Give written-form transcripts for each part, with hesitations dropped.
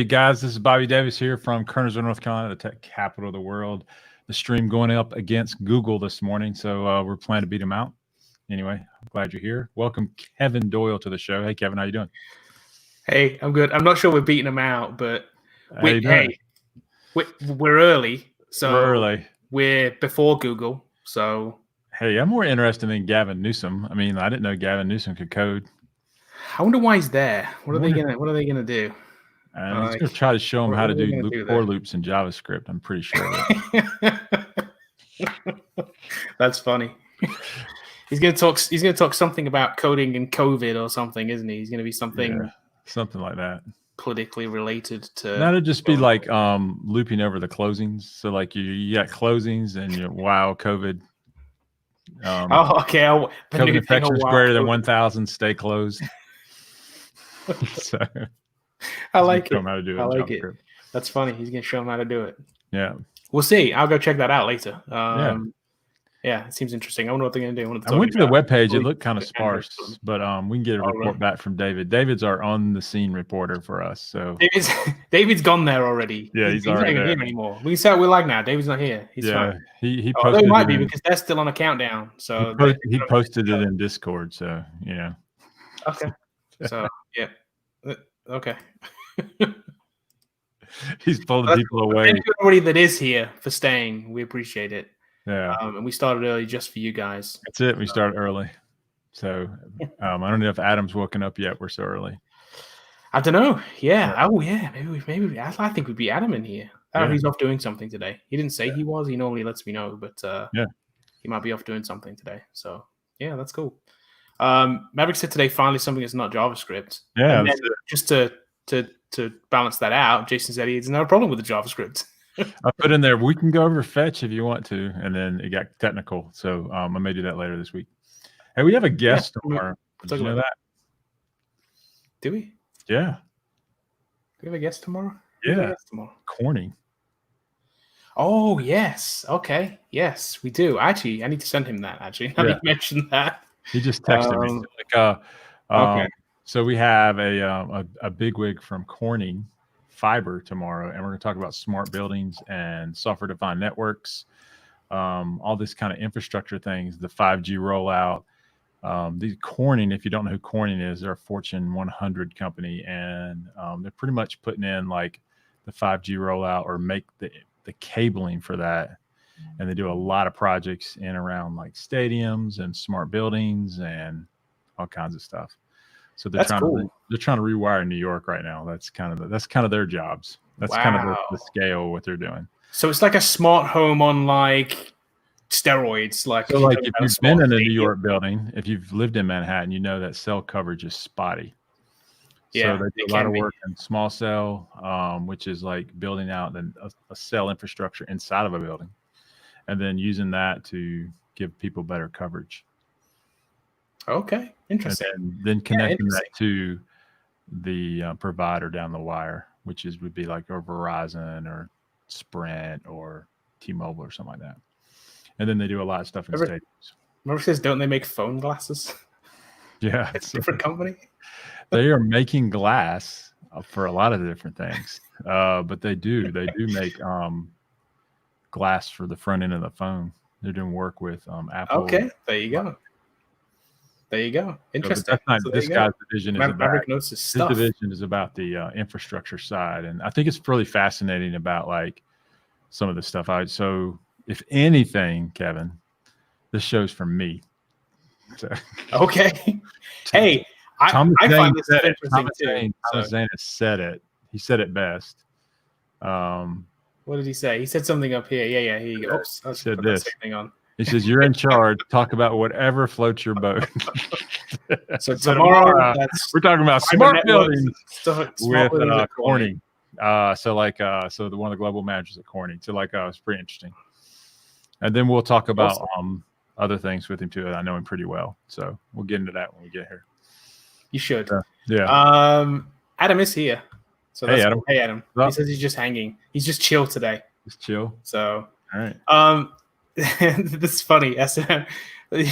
Hey guys, this is Bobby Davis here from Kernersville, North Carolina, the tech capital of the world. The stream going up against Google this morning, so we're planning to beat them out. Anyway, I'm glad you're here. Welcome Kevin Doyle to the show. Hey Kevin, how you doing? Hey, I'm good. I'm not sure we're beating them out, but we're early. So we're early. We're before Google. So hey, I'm more interested in Gavin Newsom. I mean, I didn't know Gavin Newsom could code. I wonder why he's there. What are they gonna do? He's gonna try to show him how to do for loops in JavaScript. I'm pretty sure of it. That's funny. He's gonna talk something about coding and COVID or something, isn't he? He's gonna be something like that. Politically related to. That'd just be like looping over the closings. So like you got closings and COVID. Okay. COVID infections greater than 1,000 stay closed. So I like it. How to do it. I like it. That's funny. He's gonna show him how to do it. Yeah. We'll see. I'll go check that out later. Yeah, it seems interesting. I wonder what they're going to do. I went to the webpage. It looked kind of sparse, but we can get a report back from David. David's our on-the-scene reporter for us. So David's gone there already. Yeah, he's already not even here anymore. We can say what we like now. David's not here. He's fine. He posted. It might be because they're still on a countdown. So he posted it in Discord. So yeah. Okay. So yeah. Okay. He's pulling people away. Thank you everybody that is here for staying. We appreciate it. Yeah. And we started early just for you guys. That's it. We started early. So I don't know if Adam's woken up yet. We're so early. I don't know. Yeah. Oh yeah. Maybe I think we'd be Adam in here. He's off doing something today. He didn't say he was. He normally lets me know, but he might be off doing something today. So yeah, that's cool. Maverick said today finally something that's not JavaScript. Yeah. Just to balance that out, Jason said he has no problem with the JavaScript. I put in there, we can go over fetch if you want to, and then it got technical. So I may do that later this week. Hey, we have a guest tomorrow. Did you know that? Do we? Yeah. Do we have a guest tomorrow? Yeah. Corning. Oh, yes. Okay. Yes, we do. Actually, I need to send him that, actually. Now that you mentioned that. He just texted me. Okay. So we have a bigwig from Corning Fiber tomorrow, and we're going to talk about smart buildings and software-defined networks, all this kind of infrastructure things, the 5G rollout. These Corning, if you don't know who Corning is, they're a Fortune 100 company, and they're pretty much putting in like the 5G rollout or make the cabling for that. And they do a lot of projects in around like stadiums and smart buildings and all kinds of stuff. So they're trying to rewire New York right now. That's kind of their jobs. That's kind of the scale of what they're doing. So it's like a smart home on like steroids. So if you've been in a New York building, if you've lived in Manhattan, you know that cell coverage is spotty. Yeah, so they do a lot of work in small cell, which is like building out a cell infrastructure inside of a building, and then using that to give people better coverage. Okay, interesting. And then connecting that to the provider down the wire, which would be like a Verizon or Sprint or T-Mobile or something like that. And then they do a lot of stuff in stadiums. Remember says, don't they make phone glasses? Yeah, it's a different company. They are making glass for a lot of different things, but they do make glass for the front end of the phone. They're doing work with Apple. Okay, there you go. Interesting. This guy's division is about. His division is about the infrastructure side, and I think it's really fascinating about like some of the stuff. So, if anything, Kevin, this show's for me. So. Okay. Hey, I find this interesting too. Thomas Zane has said it. He said it best. What did he say? He said something up here. Yeah. Here you go. Oops, I said this. Thing on. He says, "You're in charge. Talk about whatever floats your boat." So tomorrow we're talking about smart buildings with Corning. So one of the global managers at Corning. So it's pretty interesting. And then we'll talk about other things with him too. I know him pretty well, so we'll get into that when we get here. You should. Yeah. Adam is here. So hey, Adam. Hey, Adam. He says he's just hanging. He's just chill today. Just chill. So. All right. This is funny.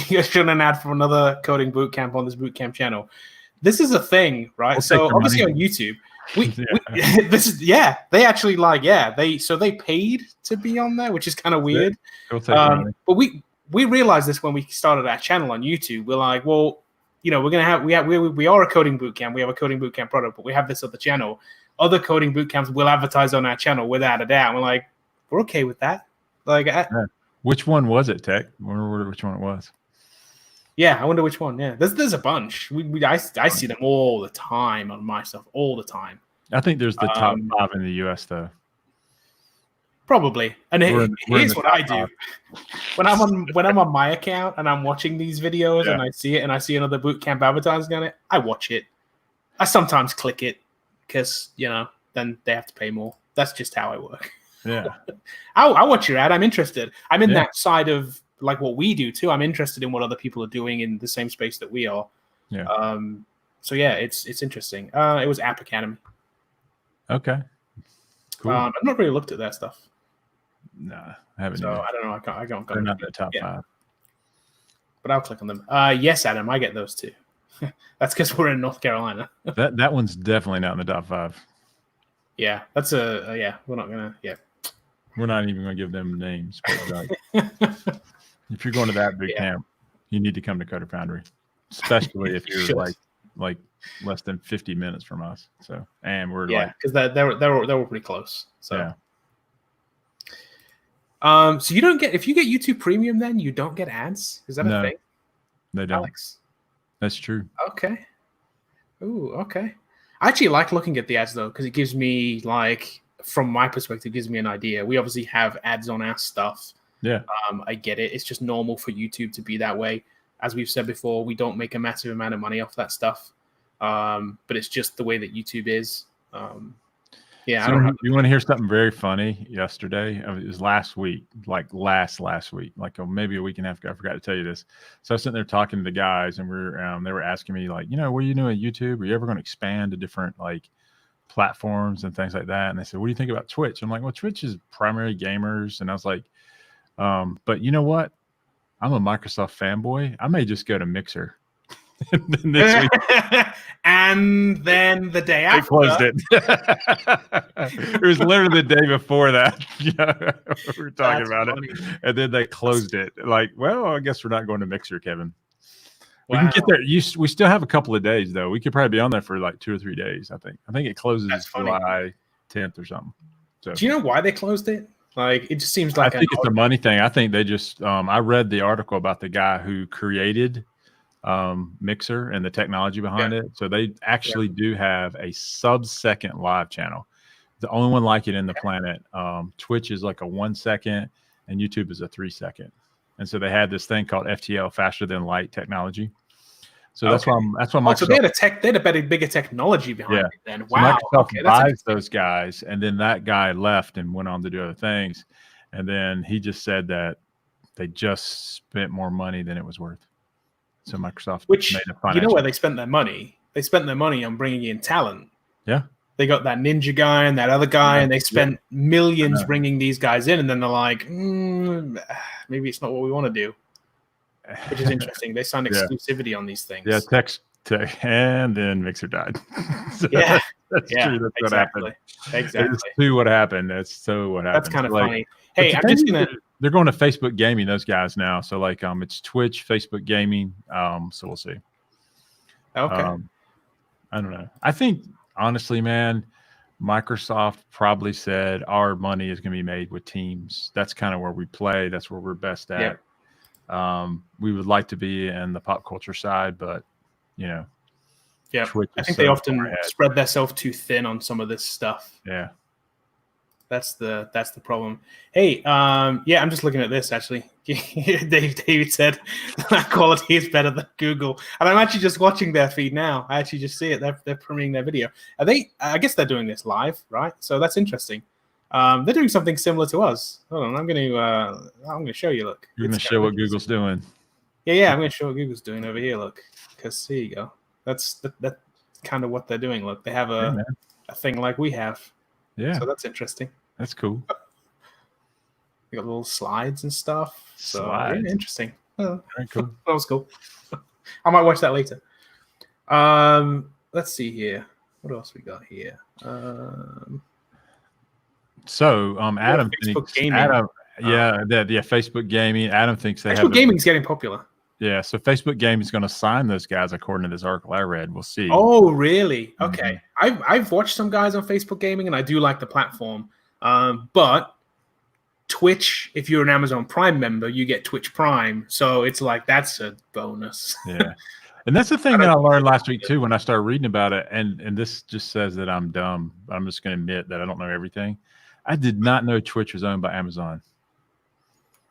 You're showing an ad for another coding bootcamp on this bootcamp channel. This is a thing, right? So obviously on YouTube, They actually they paid to be on there, which is kind of weird. But we realized this when we started our channel on YouTube. We're like, well, we're gonna have we are a coding bootcamp. We have a coding bootcamp product, but we have this other channel. Other coding bootcamps will advertise on our channel without a doubt. And we're like, we're okay with that. Like, which one was it, Tech? I wonder which one it was. Yeah, I wonder which one. Yeah, there's a bunch. I see them all the time on my stuff, all the time. I think there's the top 5 in the US though. Probably. And here's what I do. When I'm on my account and I'm watching these videos and I see it and I see another bootcamp advertising on it, I watch it. I sometimes click it because then they have to pay more. That's just how I work. Yeah. I watch your ad. I'm interested. I'm in that side of like what we do too. I'm interested in what other people are doing in the same space that we are. Yeah. So yeah, it's interesting. It was App Academy. Okay. Cool. I've not really looked at their stuff. No, I haven't. So I don't know. I can't. They're not in the top 5. But I'll click on them. Yes, Adam, I get those too. That's because we're in North Carolina. that one's definitely not in the top 5. Yeah, that's we're not gonna. Yeah, we're not even gonna give them names. But if you're going to that big camp, you need to come to Coder Foundry, especially if you're like less than 50 minutes from us. So, and we're because they were pretty close. So. Yeah. So you don't get if you get YouTube Premium, then you don't get ads. Is that a thing? They don't. Alex? That's true. Okay. Ooh, okay. I actually like looking at the ads though, because it gives me from my perspective, it gives me an idea. We obviously have ads on our stuff. Yeah. I get it. It's just normal for YouTube to be that way. As we've said before, we don't make a massive amount of money off that stuff. But it's just the way that YouTube is. Yeah, so you want to hear something very funny? Yesterday, it was last week, like last week, like maybe a week and a half ago. I forgot to tell you this. So I was sitting there talking to the guys, and they were asking me like, what are you doing at YouTube? Are you ever going to expand to different platforms and things like that? And they said, what do you think about Twitch? I'm like, well, Twitch is primarily gamers, and I was like, but you know what? I'm a Microsoft fanboy. I may just go to Mixer. This week. And then the day after, they closed it. It was literally the day before that. We were talking about it, and then they closed it. Like, well, I guess we're not going to Mixer, Kevin. Wow. We can get there. We still have a couple of days though. We could probably be on there for like 2 or 3 days. I think it closes July 10th or something. So, do you know why they closed it? Like, it just seems like I think it's a money thing. I think they just. I read the article about the guy who created Mixer and the technology behind it. So they actually do have a sub-second live channel. The only one like it in the planet. Twitch is like a 1 second and YouTube is a 3 second. And so they had this thing called FTL, faster than light technology. So that's why Microsoft. So they had a bigger technology behind it then. Wow. So Microsoft buys those guys, and then that guy left and went on to do other things. And then he just said that they just spent more money than it was worth. So Microsoft made a financial. Where they spent their money? They spent their money on bringing in talent. Yeah. They got that ninja guy and that other guy, and they spent millions bringing these guys in, and then they're like, maybe it's not what we want to do. Which is interesting. They signed exclusivity on these things. Yeah, tech, and then Mixer died. So that's true. That's what happened. Exactly. That's true what happened. That's so what happened. That's kind of funny. Hey, I'm just gonna. They're going to Facebook Gaming, those guys now. So it's Twitch, Facebook Gaming. So we'll see. Okay. I don't know. I think honestly, man, Microsoft probably said our money is going to be made with Teams. That's kind of where we play. That's where we're best at. We would like to be in the pop culture side, but Twitch I think they often spread themselves too thin on some of this stuff. Yeah. That's the problem. Hey, I'm just looking at this actually. David said that quality is better than Google, and I'm actually just watching their feed now. I actually just see it. They're premiering their video. Are they? I guess they're doing this live, right? So that's interesting. They're doing something similar to us. Hold on, I'm gonna show you. Look, you're gonna show what Google's doing. Yeah, I'm gonna show what Google's doing over here. Look, because here you go. That's kind of what they're doing. Look, they have a thing like we have. Yeah. So that's interesting. That's cool. We got little slides and stuff. So interesting. Very cool. That was cool. I might watch that later. Let's see here. What else we got here? So Adam Facebook thinks gaming. Facebook gaming. Adam thinks they Facebook gaming is getting popular. Yeah, so Facebook gaming is going to sign those guys according to this article I read. We'll see. Oh, really? Okay. I've watched some guys on Facebook gaming, and I do like the platform. But Twitch, if you're an Amazon Prime member, you get Twitch Prime, so it's like that's a bonus. Yeah. And that's the thing that I learned last week too when I started reading about it, and this just says that I'm dumb. I'm just going to admit that I don't know everything. I did not know Twitch was owned by Amazon.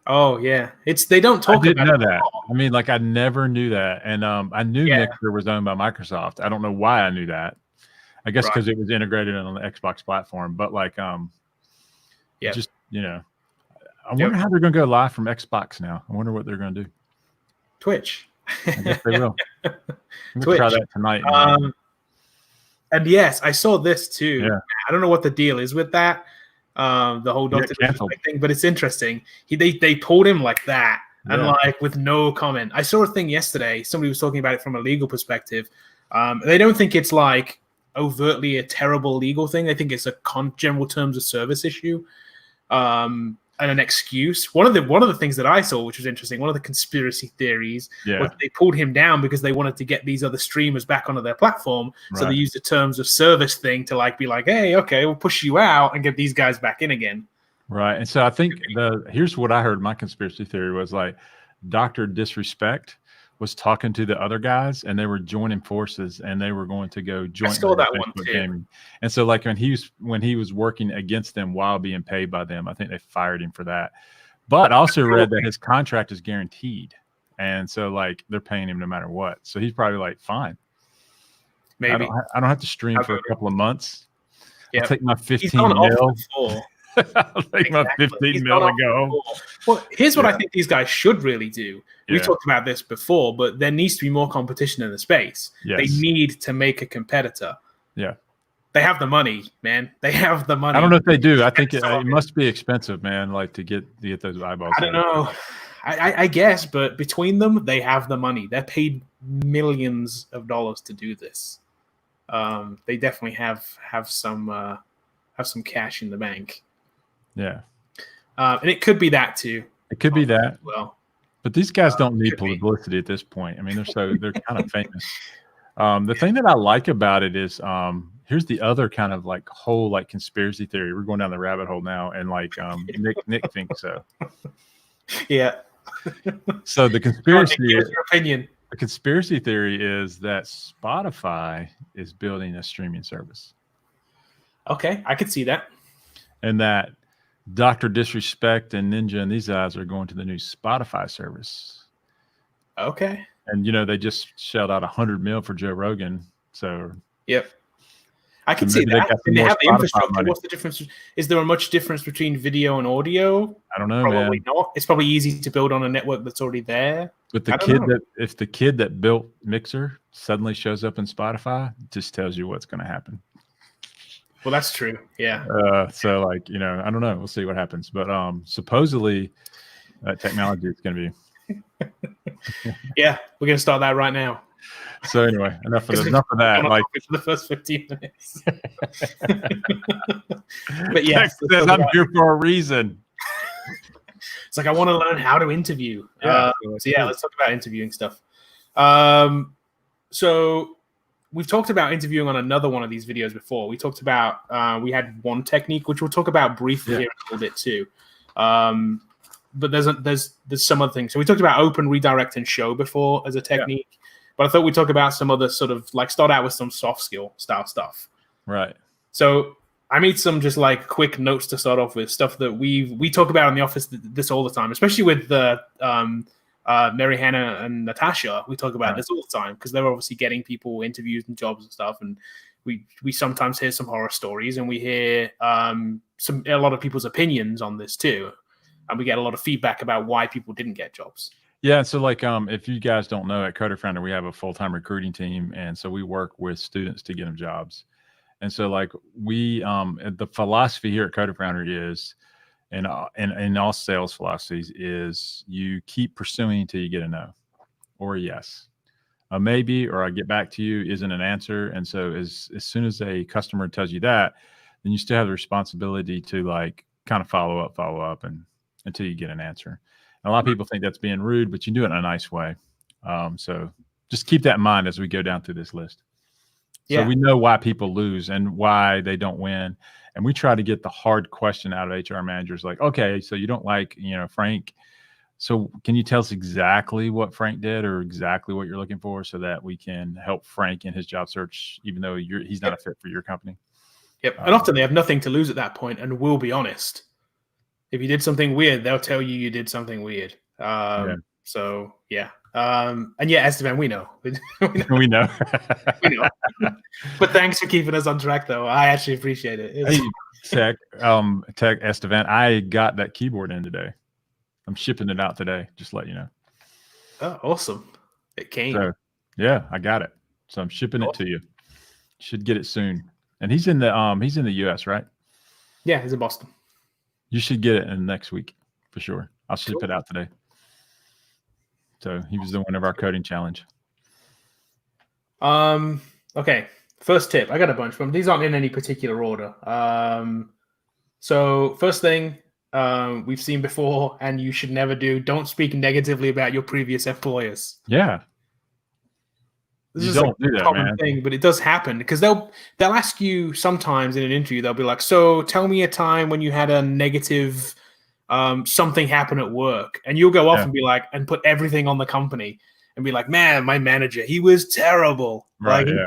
Oh yeah, they don't talk. I didn't know that. I mean, like I never knew that, and I knew Mixer was owned by Microsoft. I don't know why I knew that. I guess because it was integrated on the Xbox platform. But like, just I wonder how they're going to go live from Xbox now. I wonder what they're going to do. Twitch. I guess they will. I'm going to try that tonight. And yes, I saw this too. Yeah. I don't know what the deal is with that. The whole Dr. Disrespect thing, but it's interesting. They pulled him like that, and like with no comment. I saw a thing yesterday. Somebody was talking about it from a legal perspective. They don't think it's like overtly a terrible legal thing. They think it's a general terms of service issue. And an excuse. One of the things that I saw, which was interesting, one of the conspiracy theories was they pulled him down because they wanted to get these other streamers back onto their platform. So they used the terms of service thing to like be like, hey, okay, we'll push you out and get these guys back in again. Right. And so I think here's what I heard. My conspiracy theory was like Dr. Disrespect was talking to the other guys, and they were joining forces, and they were going to go join Facebook gaming. And so, like when he was working against them while being paid by them, I think they fired him for that. But I also read that his contract is guaranteed, and so like they're paying him no matter what. So he's probably like, fine, maybe I don't have to stream for a couple of months. I'll take my 15 mil. I'll take my 15 mil and go. Well, here's what I think these guys should really do. We've talked about this before, but there needs to be more competition in the space. They need to make a competitor. Yeah. They have the money, man. They have the money. I don't know if they do. I think it must be expensive, man, like to get those eyeballs. I don't know. I guess, but between them, they have the money. They're paid millions of dollars to do this. They definitely have some cash in the bank. Yeah. And it could be that too. It could be that. Well, but these guys don't need publicity at this point. I mean, they're kind of famous. The thing that I like about it is here's the other kind of like whole like conspiracy theory. We're going down the rabbit hole now, and like Nick thinks so. Yeah. So the conspiracy your opinion. The conspiracy theory is that Spotify is building a streaming service. Okay, I could see that. And that Dr. Disrespect and Ninja and these guys are going to the new Spotify service. Okay. And they just shelled out $100 million for Joe Rogan. So I can see that. They have the infrastructure. Money. What's the difference? Is there a much difference between video and audio? I don't know. Probably not. It's probably easy to build on a network that's already there. But if the kid that built Mixer suddenly shows up in Spotify, it just tells you what's going to happen. Well, that's true. Yeah. So like, I don't know. We'll see what happens. But supposedly technology is going to be. Yeah. We're going to start that right now. So anyway, enough of that. Like for the first 15 minutes. But yes, I'm here for a reason. It's like, I want to learn how to interview. Let's talk about interviewing stuff. So we've talked about interviewing on another one of these videos before. We talked about, we had one technique, which we'll talk about briefly here a little bit too. But there's some other things. So we talked about open, redirect, and show before as a technique. Yeah. But I thought we'd talk about some other sort of like start out with some soft skill style stuff. Right. So I made some just like quick notes to start off with, stuff that we talk about in the office this all the time, especially with Mary Hannah and Natasha. We talk about this all the time because they're obviously getting people interviews and jobs and stuff. And we sometimes hear some horror stories, and we hear a lot of people's opinions on this too. And we get a lot of feedback about why people didn't get jobs. Yeah, so like if you guys don't know, at Coder Founder, we have a full-time recruiting team, and so we work with students to get them jobs. And so like we the philosophy here at Coder Founder is, and in all sales philosophies, is you keep pursuing until you get a no or a yes. a maybe or I get back to you isn't an answer. And so as soon as a customer tells you that, then you still have the responsibility to like kind of follow up and until you get an answer. And a lot of people think that's being rude, but you do it in a nice way. So just keep that in mind as we go down through this list. So we know why people lose and why they don't win. And we try to get the hard question out of HR managers like, okay, so you don't like, Frank. So can you tell us exactly what Frank did or exactly what you're looking for so that we can help Frank in his job search, even though he's not a fit for your company? Yep. And often they have nothing to lose at that point and will be honest. If you did something weird, they'll tell you did something weird. So, yeah. And yeah, Esteban, we know. We know. We know. But thanks for keeping us on track, though. I actually appreciate it. Hey, Tech Esteban, I got that keyboard in today. I'm shipping it out today, just to let you know. Oh, awesome. It came. So, yeah, I got it. So I'm shipping it to you. Should get it soon. And he's in the US, right? Yeah, he's in Boston. You should get it in next week for sure. I'll ship it out today. So he was the one of our coding challenge. Okay. First tip. I got a bunch of them. These aren't in any particular order. So first thing we've seen before, and you should never do, don't speak negatively about your previous employers. Yeah. This is a common thing, but it does happen because they'll ask you sometimes in an interview, they'll be like, so tell me a time when you had a negative something happen at work, and you'll go off and be like, and put everything on the company and be like, man, my manager, he was terrible. Right. Like,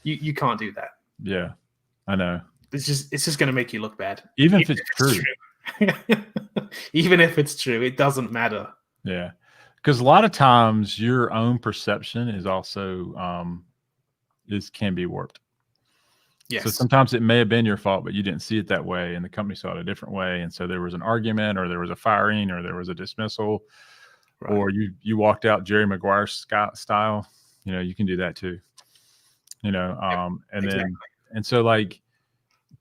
you can't do that. Yeah, I know. It's just going to make you look bad. Even if it's true. Even if it's true, it doesn't matter. Yeah. Because a lot of times your own perception is also can be warped. Yes. So sometimes it may have been your fault, but you didn't see it that way, and the company saw it a different way. And so there was an argument, or there was a firing, or there was a dismissal, or you walked out Jerry Maguire style. You can do that too. And so like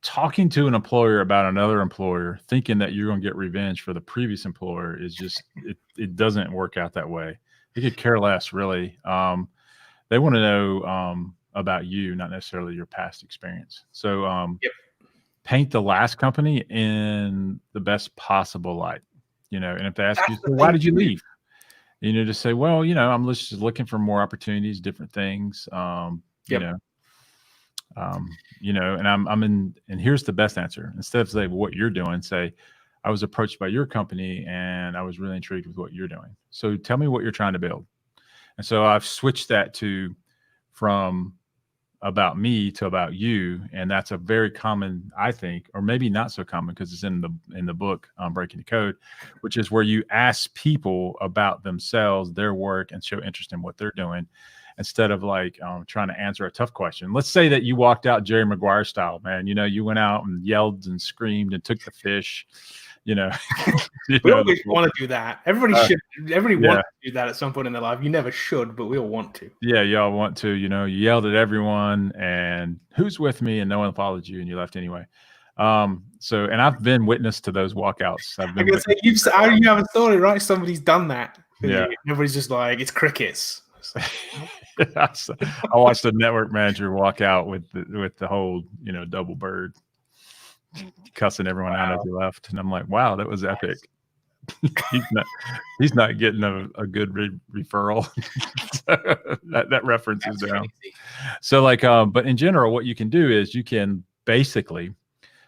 talking to an employer about another employer, thinking that you're going to get revenge for the previous employer is just it doesn't work out that way. They could care less, really. They want to know about you, not necessarily your past experience. So paint the last company in the best possible light. And if they ask you, so why did you leave? Just say, well, I'm just looking for more opportunities, different things. And I'm in, and here's the best answer. Instead of saying what you're doing, say, I was approached by your company and I was really intrigued with what you're doing. So tell me what you're trying to build. And so I've switched that from about me to about you. And that's a very common, I think, or maybe not so common because it's in the book, Breaking the Code, which is where you ask people about themselves, their work, and show interest in what they're doing, instead of like trying to answer a tough question. Let's say that you walked out Jerry Maguire style, man. You went out and yelled and screamed and took the fish. We always want to do that. Everybody should. Everybody wants to do that at some point in their life. You never should, but we all want to. Yeah, y'all want to. You yelled at everyone, and who's with me, and no one followed you, and you left anyway. And I've been witness to those walkouts. I'm gonna say you have a story, right? Somebody's done that. Yeah. Everybody's just like, it's crickets. I watched the network manager walk out with the whole double bird, cussing everyone out as he left, and I'm like, wow, that was epic. he's not getting a good referral. that reference is down. So like, but in general, what you can do is you can basically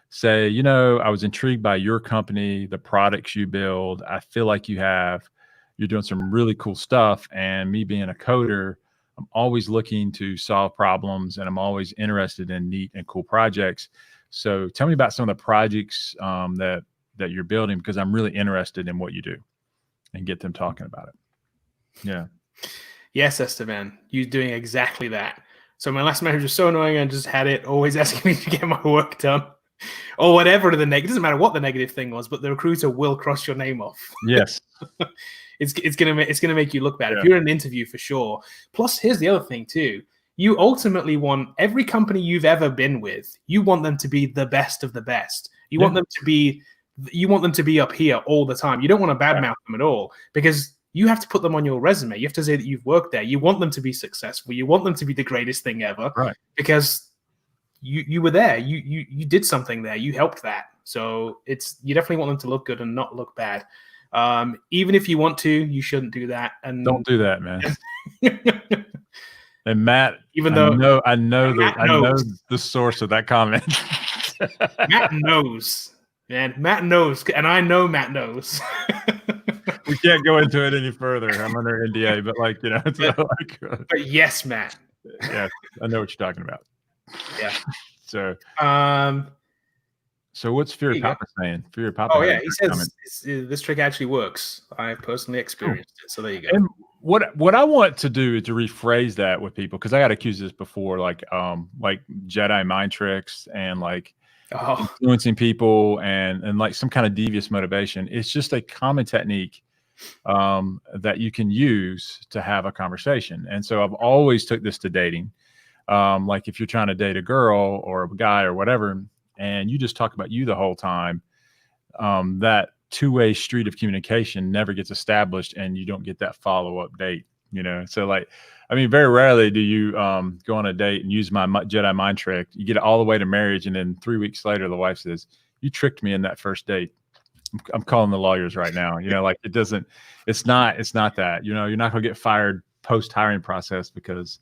say, I was intrigued by your company, the products you build. I feel like you're doing some really cool stuff. And me being a coder, I'm always looking to solve problems, and I'm always interested in neat and cool projects. So tell me about some of the projects that you're building, because I'm really interested in what you do, and get them talking about it. Yeah. Yes, Esteban, you're doing exactly that. So my last manager was so annoying, and just had it always asking me to get my work done. Or whatever it doesn't matter what the negative thing was, but the recruiter will cross your name off. Yes. It's gonna make you look bad if you're in an interview, for sure. Plus, here's the other thing too. You ultimately want every company you've ever been with, you want them to be the best of the best. You want them to be up here all the time. You don't want to badmouth them at all, because you have to put them on your resume. You have to say that you've worked there. You want them to be successful. You want them to be the greatest thing ever, right? Because you were there. You did something there. You helped that. So you definitely want them to look good and not look bad. Even if you want to, you shouldn't do that. And don't do that, man. And Matt, even though I know the source of that comment. Matt knows, man. Matt knows, and I know Matt knows. We can't go into it any further. I'm under NDA, but it's but yes, Matt. Yeah, I know what you're talking about. Yeah. So what's Fury Papa saying? Fury Papa. Oh yeah, he says this trick actually works. I personally experienced it. So there you go. And what I want to do is to rephrase that with people, because I got accused of this before, like Jedi mind tricks and influencing people and like some kind of devious motivation. It's just a common technique that you can use to have a conversation. And so I've always took this to dating. Like if you're trying to date a girl or a guy or whatever, and you just talk about you the whole time, that two-way street of communication never gets established, and you don't get that follow-up date, So very rarely do you go on a date and use my Jedi mind trick. You get it all the way to marriage, and then 3 weeks later, the wife says, "You tricked me in that first date." I'm calling the lawyers right now. It's not that, you're not going to get fired post-hiring process because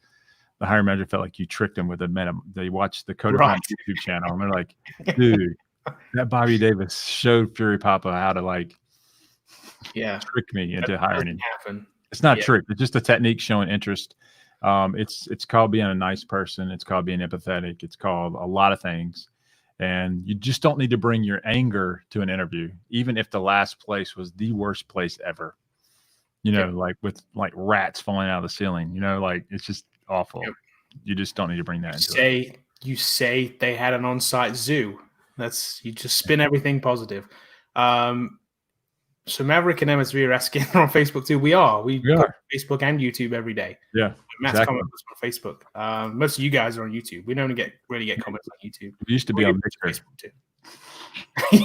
the hiring manager felt like you tricked them with a minimum. They watched the Codefined YouTube channel and they're like, dude, that Bobby Davis showed Fury Papa how to trick me into hiring him. It's not trick. It's just a technique showing interest. It's called being a nice person. It's called being empathetic. It's called a lot of things. And you just don't need to bring your anger to an interview, even if the last place was the worst place ever. Like with rats falling out of the ceiling. It's just awful. Yep. You just don't need to bring that into it. You say they had an on-site zoo. You just spin everything positive. So Maverick and MSV are asking on Facebook too. We are Facebook and YouTube every day. Yeah, Matt's comments on Facebook. Most of you guys are on YouTube. We don't really get comments on YouTube. We used to be on Facebook too.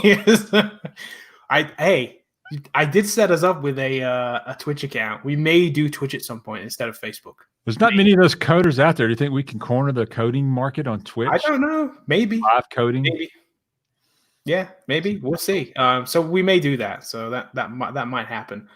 Yes. I did set us up with a Twitch account. We may do Twitch at some point instead of Facebook. There's not many of those coders out there. Do you think we can corner the coding market on Twitch? I don't know. Maybe live coding. Maybe. Yeah, maybe we'll see. So we may do that. So that might happen.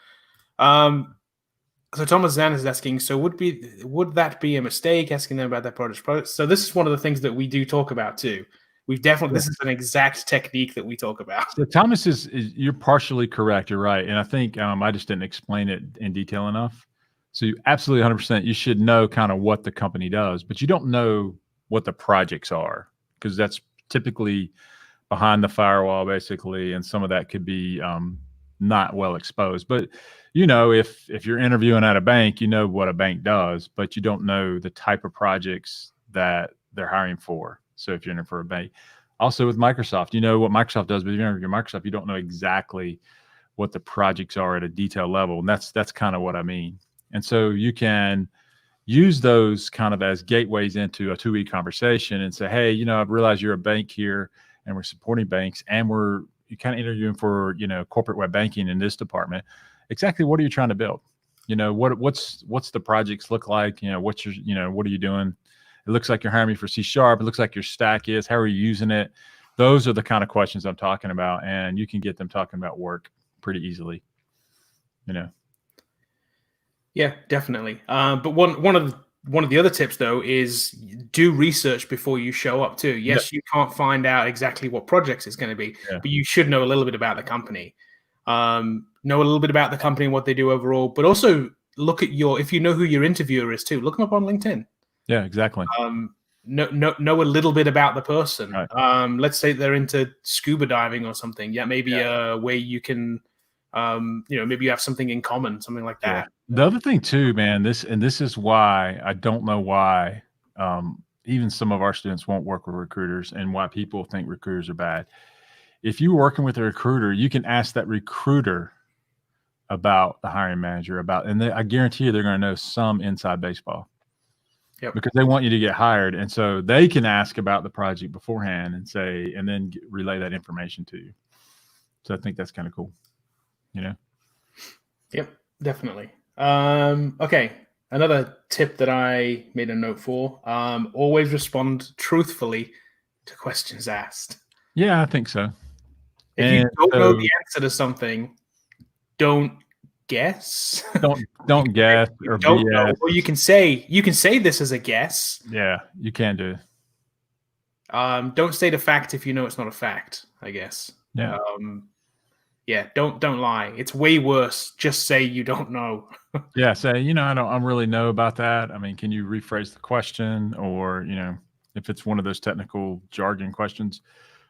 So Thomas Zan is asking. So would that be a mistake? Asking them about their product. So this is one of the things that we do talk about too. This is an exact technique that we talk about. So Thomas you're partially correct. You're right. And I think I just didn't explain it in detail enough. So you absolutely 100%, you should know kind of what the company does, but you don't know what the projects are, because that's typically behind the firewall basically. And some of that could be not well exposed, but if you're interviewing at a bank, you know what a bank does, but you don't know the type of projects that they're hiring for. So if you're in it for a bank, also with Microsoft, you know what Microsoft does, but if you're Microsoft, you don't know exactly what the projects are at a detailed level. And that's kind of what I mean. And so you can use those kind of as gateways into a two-way conversation and say, hey, I've realized you're a bank here and we're supporting banks and you kind of interviewing for, corporate web banking in this department. Exactly what are you trying to build? What's the projects look like? What are you doing? It looks like you're hiring me for C#. It looks like your stack is. How are you using it? Those are the kind of questions I'm talking about, and you can get them talking about work pretty easily. Yeah, definitely. But one of the other tips though is do research before you show up too. Yes, You can't find out exactly what projects it's going to be, but you should know a little bit about the company. Know a little bit about the company and what they do overall, but also look at if you know who your interviewer is too, look them up on LinkedIn. Yeah, exactly. Know a little bit about the person. Right. Let's say they're into scuba diving or something. Yeah, maybe a way you can, maybe you have something in common, something like that. Yeah. The other thing too, man, this is why I don't know why even some of our students won't work with recruiters and why people think recruiters are bad. If you're working with a recruiter, you can ask that recruiter about the hiring manager and I guarantee you they're going to know some inside baseball. Yep. Because they want you to get hired. And so they can ask about the project beforehand and then relay that information to you. So I think that's kind of cool. Yep. Definitely. Okay. Another tip that I made a note for: always respond truthfully to questions asked. Yeah, I think so. If you And don't know so the answer to something, don't guess. don't guess You or don't know, BS. or you can say this as a guess. Yeah, you can do. Don't state a fact if you know it's not a fact, I guess. Yeah. Yeah, don't lie. It's way worse. Just say you don't know. Yeah, say, I don't really know about that. I mean, can you rephrase the question? Or, if it's one of those technical jargon questions,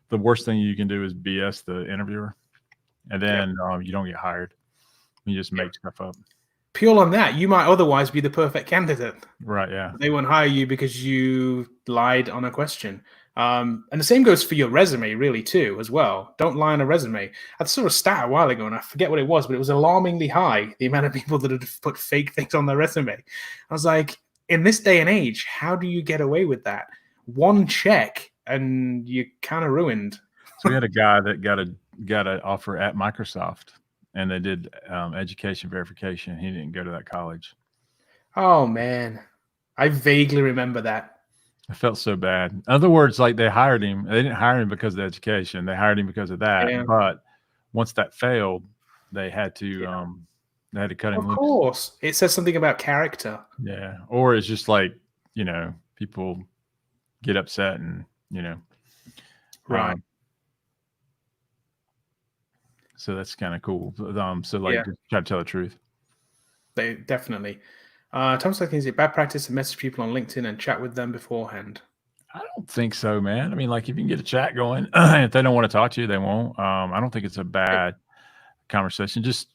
the worst thing you can do is BS the interviewer, and Yep. then you don't get hired. You just Yep. make stuff up. Pure on that, you might otherwise be the perfect candidate. Right. Yeah. They won't hire you because you lied on a question. And the same goes for your resume, really, too, as well. Don't lie on a resume. I saw a stat a while ago, and I forget what it was, but it was alarmingly high, the amount of people that had put fake things on their resume. I was like, in this day and age, how do you get away with that? One check, and you're kind of ruined. So we had a guy that got an offer at Microsoft, and they did education verification. He didn't go to that college. Oh, man. I vaguely remember that. I felt so bad. In other words, like they hired him. They didn't hire him because of the education. They hired him because of that. Yeah. But once that failed, they had to Yeah. cut him Of loose. course. It says something about character. Yeah. Or it's just like, people get upset and, Right. um, so that's kind of cool. So like Yeah. just try to tell the truth. They definitely. Thomas, like, is it bad practice to message people on LinkedIn and chat with them beforehand? I don't think so, man. I mean, like if you can get a chat going, if they don't want to talk to you, they won't. I don't think it's a bad conversation. Just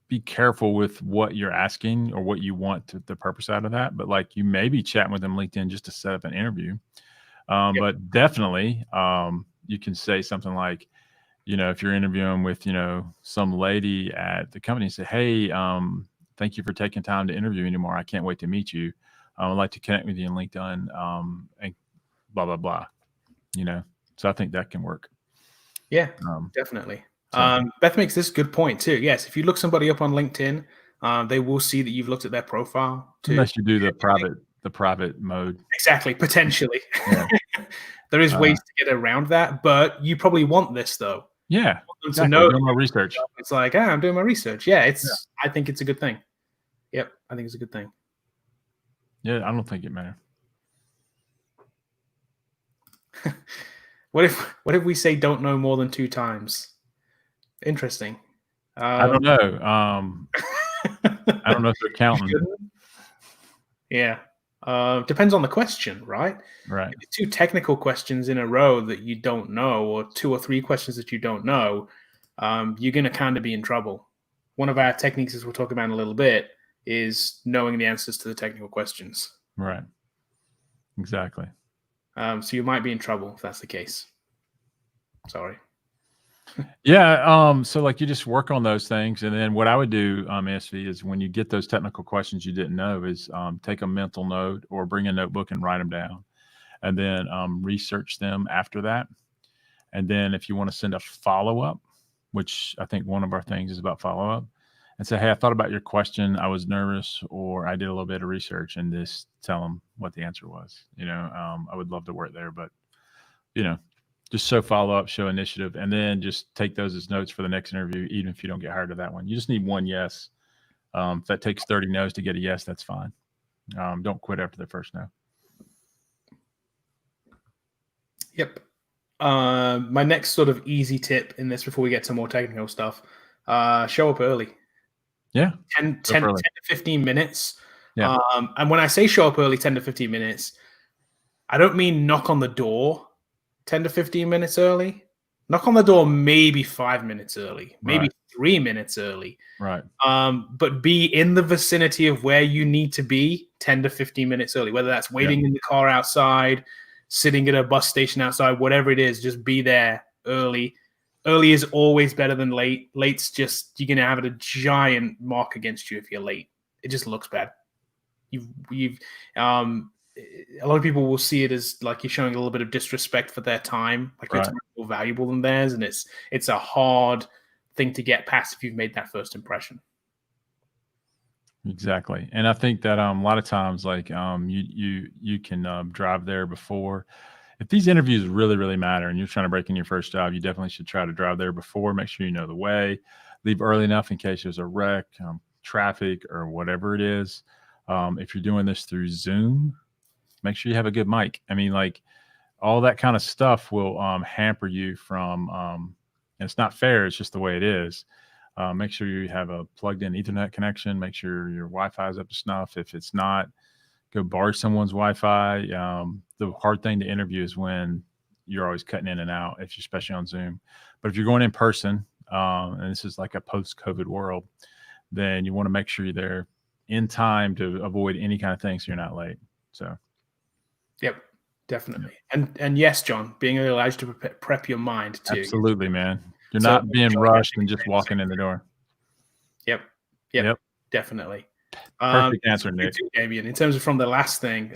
be careful with what you're asking or what you want the purpose out of that. But like you may be chatting with them LinkedIn just to set up an interview. Yep. But definitely, you can say something like, if you're interviewing with, some lady at the company, say, hey, thank you for taking time to interview anymore. I can't wait to meet you. I'd like to connect with you on LinkedIn, and blah, blah, blah, So I think that can work. Yeah, definitely. So Beth makes this good point too. Yes, if you look somebody up on LinkedIn, they will see that you've looked at their profile too. unless you do the private mode. Exactly, potentially. Yeah. There is ways to get around that, but you probably want this though. Yeah. To know doing my research. it's like, I'm doing my research. Yeah, I think it's a good thing. Yep, I think it's a good thing. Yeah, I don't think it matters. What if we say don't know more than 2 times? Interesting. I don't know. I don't know if they're counting. Yeah. Depends on the question, right? Right. If it's 2 technical questions in a row that you don't know, or 2 or 3 questions that you don't know, you're going to kind of be in trouble. One of our techniques, as we'll talk about in a little bit, is knowing the answers to the technical questions. Right. Exactly. So you might be in trouble if that's the case. Sorry. Yeah. So like you just work on those things. And then what I would do, SV, is when you get those technical questions you didn't know is take a mental note or bring a notebook and write them down. And then research them after that. And then if you want to send a follow-up, which I think one of our things is about follow-up, and say, hey, I thought about your question. I was nervous, or I did a little bit of research, and just tell them what the answer was. I would love to work there, but, just show follow-up, show initiative, and then just take those as notes for the next interview, even if you don't get hired to that one. You just need one yes. If that takes 30 no's to get a yes, that's fine. Don't quit after the first no. Yep. My next sort of easy tip in this before we get to more technical stuff, show up early. Yeah. 10 to 15 minutes. Yeah. And when I say show up early, 10 to 15 minutes, I don't mean knock on the door 10 to 15 minutes early. Knock on the door maybe 5 minutes early, maybe 3 minutes early. Right. But be in the vicinity of where you need to be 10 to 15 minutes early, whether that's waiting in the car outside, sitting at a bus station outside, whatever it is, just be there early. Early is always better than late. Late's just, you're going to have a giant mark against you if you're late. It just looks bad. A lot of people will see it as like you're showing a little bit of disrespect for their time, like your time is more valuable than theirs, and it's a hard thing to get past if you've made that first impression. Exactly. And I think that a lot of times, like you can drive there before. If these interviews really matter and you're trying to break in your first job, you definitely should try to drive there before. Make sure you know the way. Leave early enough in case there's a wreck, traffic, or whatever it is. If you're doing this through Zoom, make sure you have a good mic. I mean, like all that kind of stuff will hamper you from. And it's not fair. It's just the way it is. Make sure you have a plugged-in Ethernet connection. Make sure your Wi-Fi is up to snuff. If it's not, go borrow someone's Wi-Fi. The hard thing to interview is when you're always cutting in and out, if you're especially on Zoom. But if you're going in person, and this is like a post-COVID world, then you want to make sure you're there in time to avoid any kind of thing so you're not late. So, yep, definitely. And yes, John, being allowed to prep your mind too. Absolutely, man. You're not being rushed and just walking in the door. Yep. Definitely. Perfect answer, Nick. Damien, in terms of from the last thing,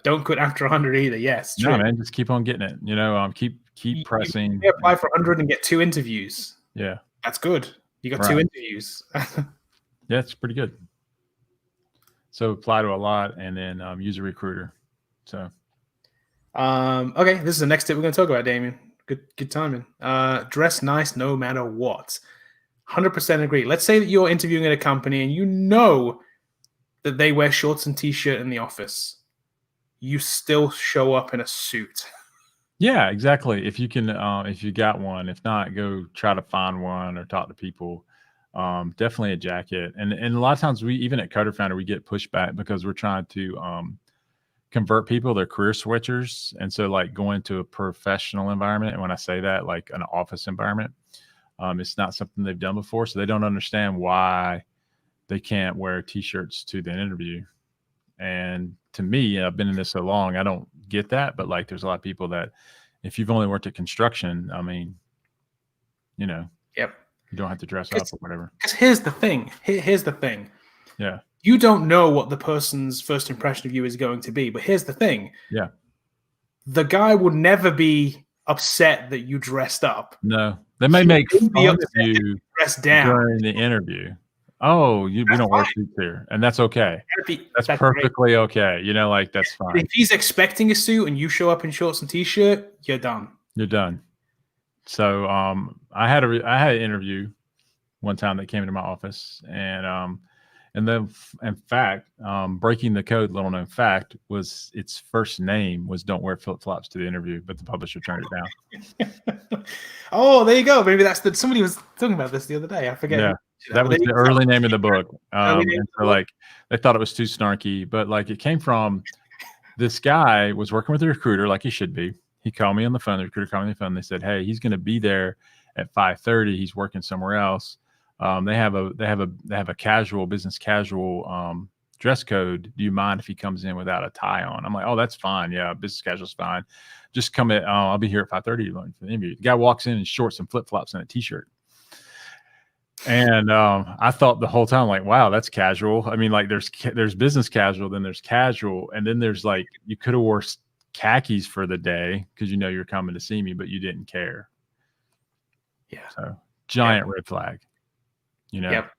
don't quit after 100 either. Yes, true. No, man, just keep on getting it. Keep pressing. You apply for 100 and get 2 interviews. Yeah, that's good. You got 2 interviews. Yeah, it's pretty good. So apply to a lot and then use a recruiter. So, okay, this is the next tip we're going to talk about, Damien. Good timing. Dress nice no matter what. 100% agree. Let's say that you're interviewing at a company and you know that they wear shorts and t-shirt in the office. You still show up in a suit. Yeah, exactly. If you can, if you got one, if not, go try to find one or talk to people. Definitely a jacket. And a lot of times even at Coder Founder, we get pushback because we're trying to convert people. They're career switchers. And so like going to a professional environment. And when I say that, like an office environment, it's not something they've done before. So they don't understand why they can't wear t-shirts to the interview. And to me, I've been in this so long, I don't get that. But like, there's a lot of people that if you've only worked at construction, I mean, you know, yep, you don't have to dress up or whatever. Because here's the thing. Here's the thing. Yeah. You don't know what the person's first impression of you is going to be. But here's the thing. Yeah. The guy would never be upset that you dressed up. No. They may make fun of you dressed down during the interview. Oh, we don't wear suits here. And that's okay. That's perfectly okay. You know, like that's fine. If he's expecting a suit and you show up in shorts and t-shirt, you're done. You're done. So I had an interview one time that came into my office, and then in fact, breaking the code, little known fact, was its first name was "Don't wear flip-flops to the interview," but the publisher turned it down. Oh, there you go. Maybe somebody was talking about this the other day. I forget. Yeah, that was the early name of the book. And so like they thought it was too snarky, but like it came from this guy was working with a recruiter like he should be. He called me on the phone. The recruiter called me on the phone. They said, "Hey, he's going to be there at 5:30. He's working somewhere else. They have a casual business casual dress code. Do you mind if he comes in without a tie on?" I'm like, "Oh, that's fine. Yeah, business casual's fine. Just come at. I'll be here at 5:30 for the interview." The guy walks in shorts and flip flops and a t-shirt. And I thought the whole time, like, wow, that's casual. I mean, like, there's business casual, then there's casual, and then there's like you could have wore khakis for the day because you know you're coming to see me, but you didn't care. Yeah. So giant red flag. You know. Yep.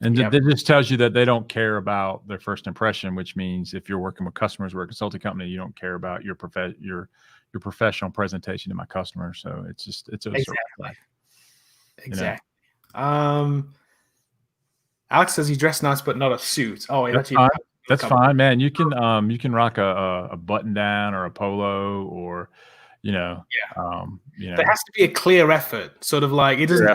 And that just tells you that they don't care about their first impression, which means if you're working with customers or a consulting company, you don't care about your professional presentation to my customers. So it's a exactly. sort of flag. Exactly. Alex says he dressed nice, but not a suit. Oh, yeah, that's fine, man. You can rock a button down or a polo or, there has to be a clear effort. Sort of like it doesn't.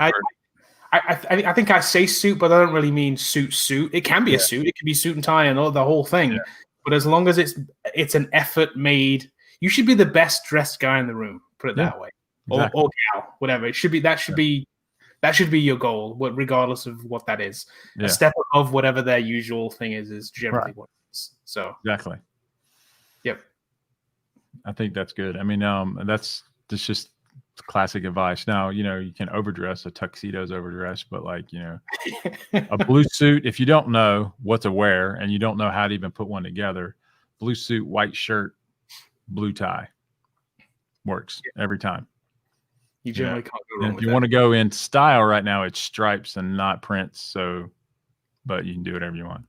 I think I say suit, but I don't really mean suit. It can be a suit. It can be suit and tie and all the whole thing. Yeah. But as long as it's an effort made, you should be the best dressed guy in the room. Put it that way, exactly. or gal, whatever. It should be. That should be your goal, regardless of what that is. Yeah. A step above whatever their usual thing is generally what it is. So exactly. Yep. I think that's good. I mean, that's just classic advice. Now, you can overdress. A tuxedo's overdress, but like, a blue suit, if you don't know what to wear and you don't know how to even put one together, blue suit, white shirt, blue tie works every time. You generally can't go wrong with if you want to go in style right now, it's stripes and not prints. So but you can do whatever you want.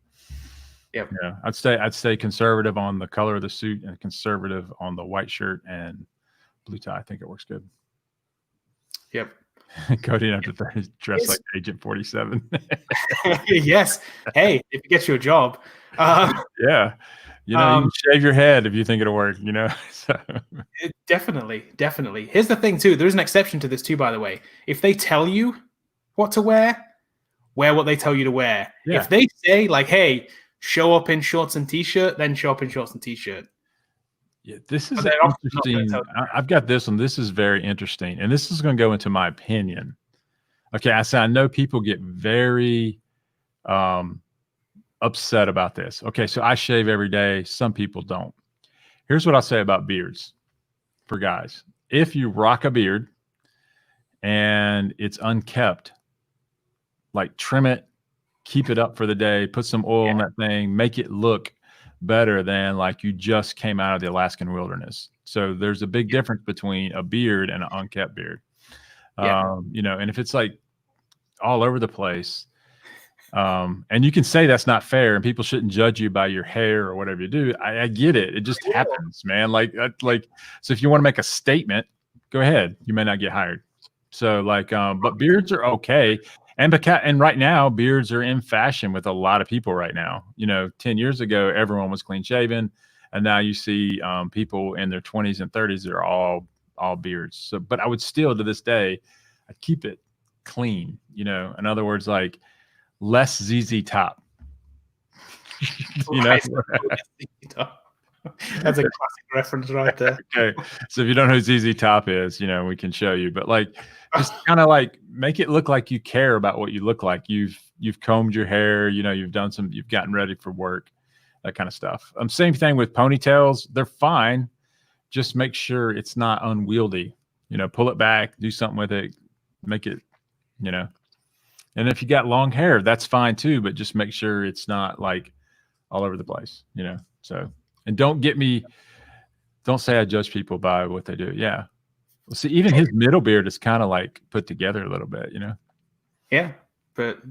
Yep. Yeah, I'd stay conservative on the color of the suit and conservative on the white shirt and blue tie. I think it works good. Yep. Cody after 30 dressed like Agent 47. Yes. Hey, if it gets you a job. Yeah. You know, you can shave your head if you think it'll work, you know. So. Definitely. Here's the thing too. There's an exception to this too, by the way. If they tell you what to wear what they tell you to wear. Yeah. If they say like, hey, show up in shorts and t-shirt, then show up in shorts and t-shirt. Yeah, this is interesting. I've got this one. This is very interesting. And this is going to go into my opinion. Okay, I know people get very upset about this. Okay, so I shave every day. Some people don't. Here's what I'll say about beards for guys. If you rock a beard and it's unkept, like trim it, keep it up for the day, put some oil on that thing, make it look better than like you just came out of the Alaskan wilderness. So there's a big difference between a beard and an unkept beard. You know, and if it's like all over the place, and you can say that's not fair and people shouldn't judge you by your hair or whatever you do. I get it. It just happens, man. So if you want to make a statement, go ahead. You may not get hired. So but beards are okay. And right now, beards are in fashion with a lot of people right now. You know, 10 years ago, everyone was clean shaven. And now you see people in their 20s and 30s that are all beards. So, but I would still, to this day, I keep it clean. You know, in other words, like less ZZ Top. You know? That's a classic reference right there. Okay. So if you don't know who ZZ Top is, you know, we can show you. But like, just kind of like make it look like you care about what you look like. You've combed your hair, you know, you've gotten ready for work, that kind of stuff. Same thing with ponytails. They're fine. Just make sure it's not unwieldy. You know, pull it back, do something with it, make it, you know. And if you got long hair, that's fine too, but just make sure it's not like all over the place, you know. So, and don't say I judge people by what they do. Yeah. Well, see, even his middle beard is kind of like put together a little bit, you know? Yeah, but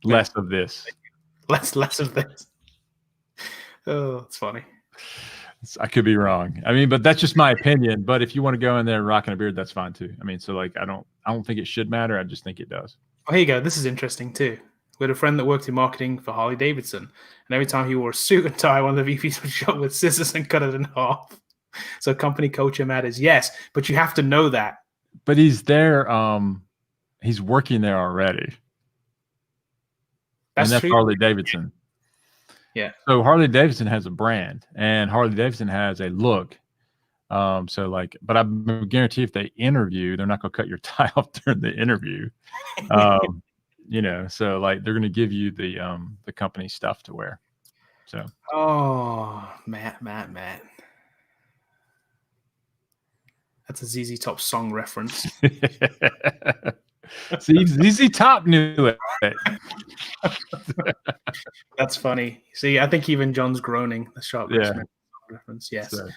less of this. Less of this. Oh, it's funny. I could be wrong. I mean, but that's just my opinion. But if you want to go in there rocking a beard, that's fine too. I mean, so like, I don't think it should matter. I just think it does. Oh, here you go. This is interesting too. We had a friend that worked in marketing for Harley Davidson, and every time he wore a suit and tie, one of the VPs would show up with scissors and cut it in half. So company culture matters, yes, but you have to know that. But he's there. He's working there already. That's Harley Davidson. Yeah. So Harley Davidson has a brand, and Harley Davidson has a look. So like, but I guarantee if they interview, they're not going to cut your tie off during the interview. You know, so like they're going to give you the company stuff to wear. So. Oh, Matt. That's a ZZ Top song reference. See, ZZ Top knew it. That's funny. See, I think even John's groaning. The sharp reference. Yes. So.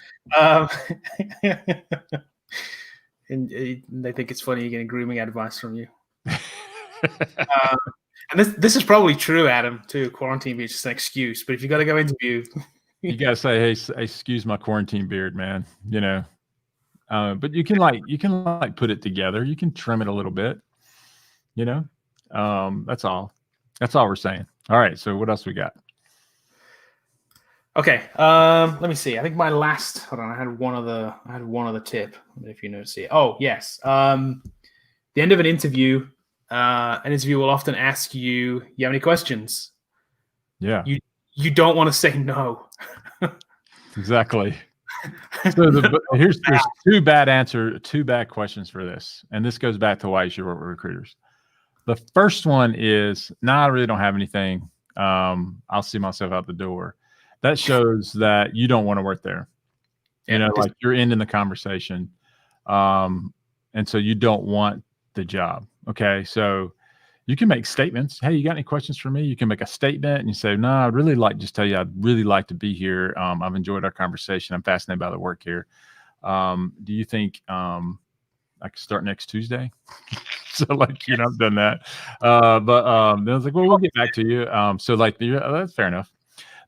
And they think it's funny you're getting grooming advice from you. And this is probably true, Adam, too. Quarantine beard's just an excuse. But if you got to go interview, you got to say, "Hey, excuse my quarantine beard, man." You know. But you can put it together. You can trim it a little bit, you know. That's all we're saying. All right. So what else we got? Okay. Let me see. I think my last. Hold on. I had one other tip. If you notice it. Oh yes. The end of an interview will often ask you, "You have any questions?" Yeah. You don't want to say no. Exactly. So there's two bad questions for this, and this goes back to why you should work with recruiters. The first one is, I really don't have anything. I'll see myself out the door. That shows that you don't want to work there. You know, like you're ending the conversation, and so you don't want the job. Okay, so you can make statements. Hey, you got any questions for me? You can make a statement and you say, no, I'd really like to just tell you, I'd really like to be here. I've enjoyed our conversation. I'm fascinated by the work here. Do you think I could start next Tuesday? So like, I've done that. But then I was like, well, we'll get back to you. So like, that's fair enough.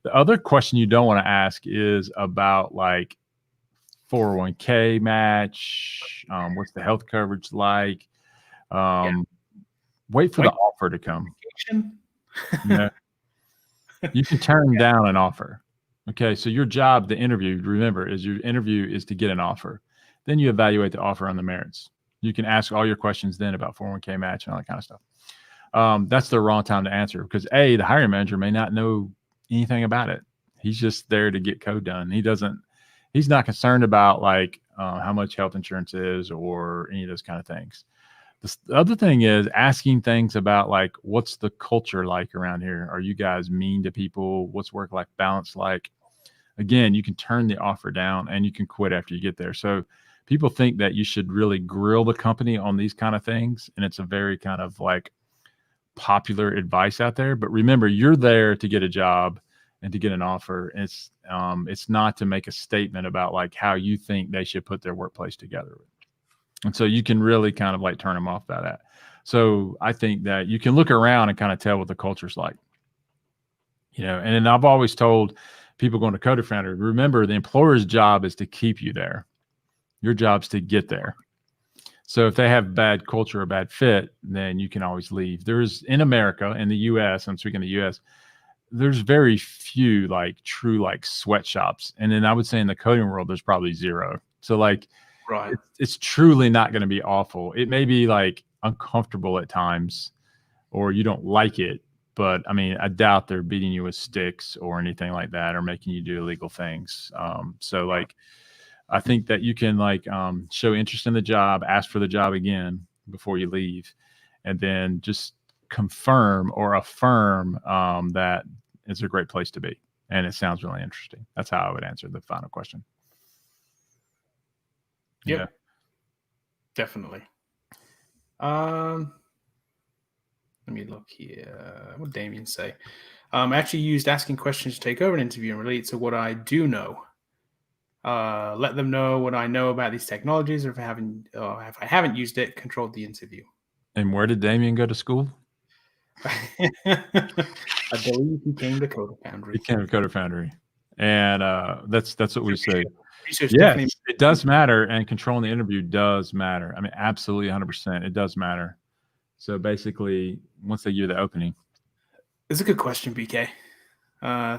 The other question you don't want to ask is about like 401k match. What's the health coverage like? Wait for the offer to come. You can turn down an offer. Okay, so your job, the interview, remember, is your interview is to get an offer. Then you evaluate the offer on the merits. You can ask all your questions then about 401k match and all that kind of stuff. That's the wrong time to answer because the hiring manager may not know anything about it. He's just there to get code done. He's not concerned about like how much health insurance is or any of those kind of things. The other thing is asking things about like, what's the culture like around here? Are you guys mean to people? What's work-life balance like? Again, you can turn the offer down and you can quit after you get there. So people think that you should really grill the company on these kind of things. And it's a very kind of like popular advice out there. But remember, you're there to get a job and to get an offer. It's not to make a statement about like how you think they should put their workplace together. And so you can really kind of like turn them off by that. So I think that you can look around and kind of tell what the culture's like, and then I've always told people going to Coder Foundry, remember the employer's job is to keep you there. Your job's to get there. So if they have bad culture or bad fit, then you can always leave. There's in America, in the US, I'm speaking of the US, there's very few like true like sweatshops. And then I would say in the coding world, there's probably zero. So like, right. It's truly not going to be awful. It may be like uncomfortable at times or you don't like it, but I mean, I doubt they're beating you with sticks or anything like that or making you do illegal things. So like, I think that you can like show interest in the job, ask for the job again before you leave, and then just confirm or affirm that it's a great place to be. And it sounds really interesting. That's how I would answer the final question. Yeah, definitely. Let me look here. What did Damien say? I actually used asking questions to take over an interview and relate to what I do know. Let them know what I know about these technologies, or if I haven't used it, controlled the interview. And where did Damien go to school? I believe he came to Coder Foundry. He came to Coder Foundry, and that's what we say. Yes, it does matter, and controlling the interview does matter. I mean, absolutely 100%. It does matter. So basically, once they give you the opening. It's a good question, BK.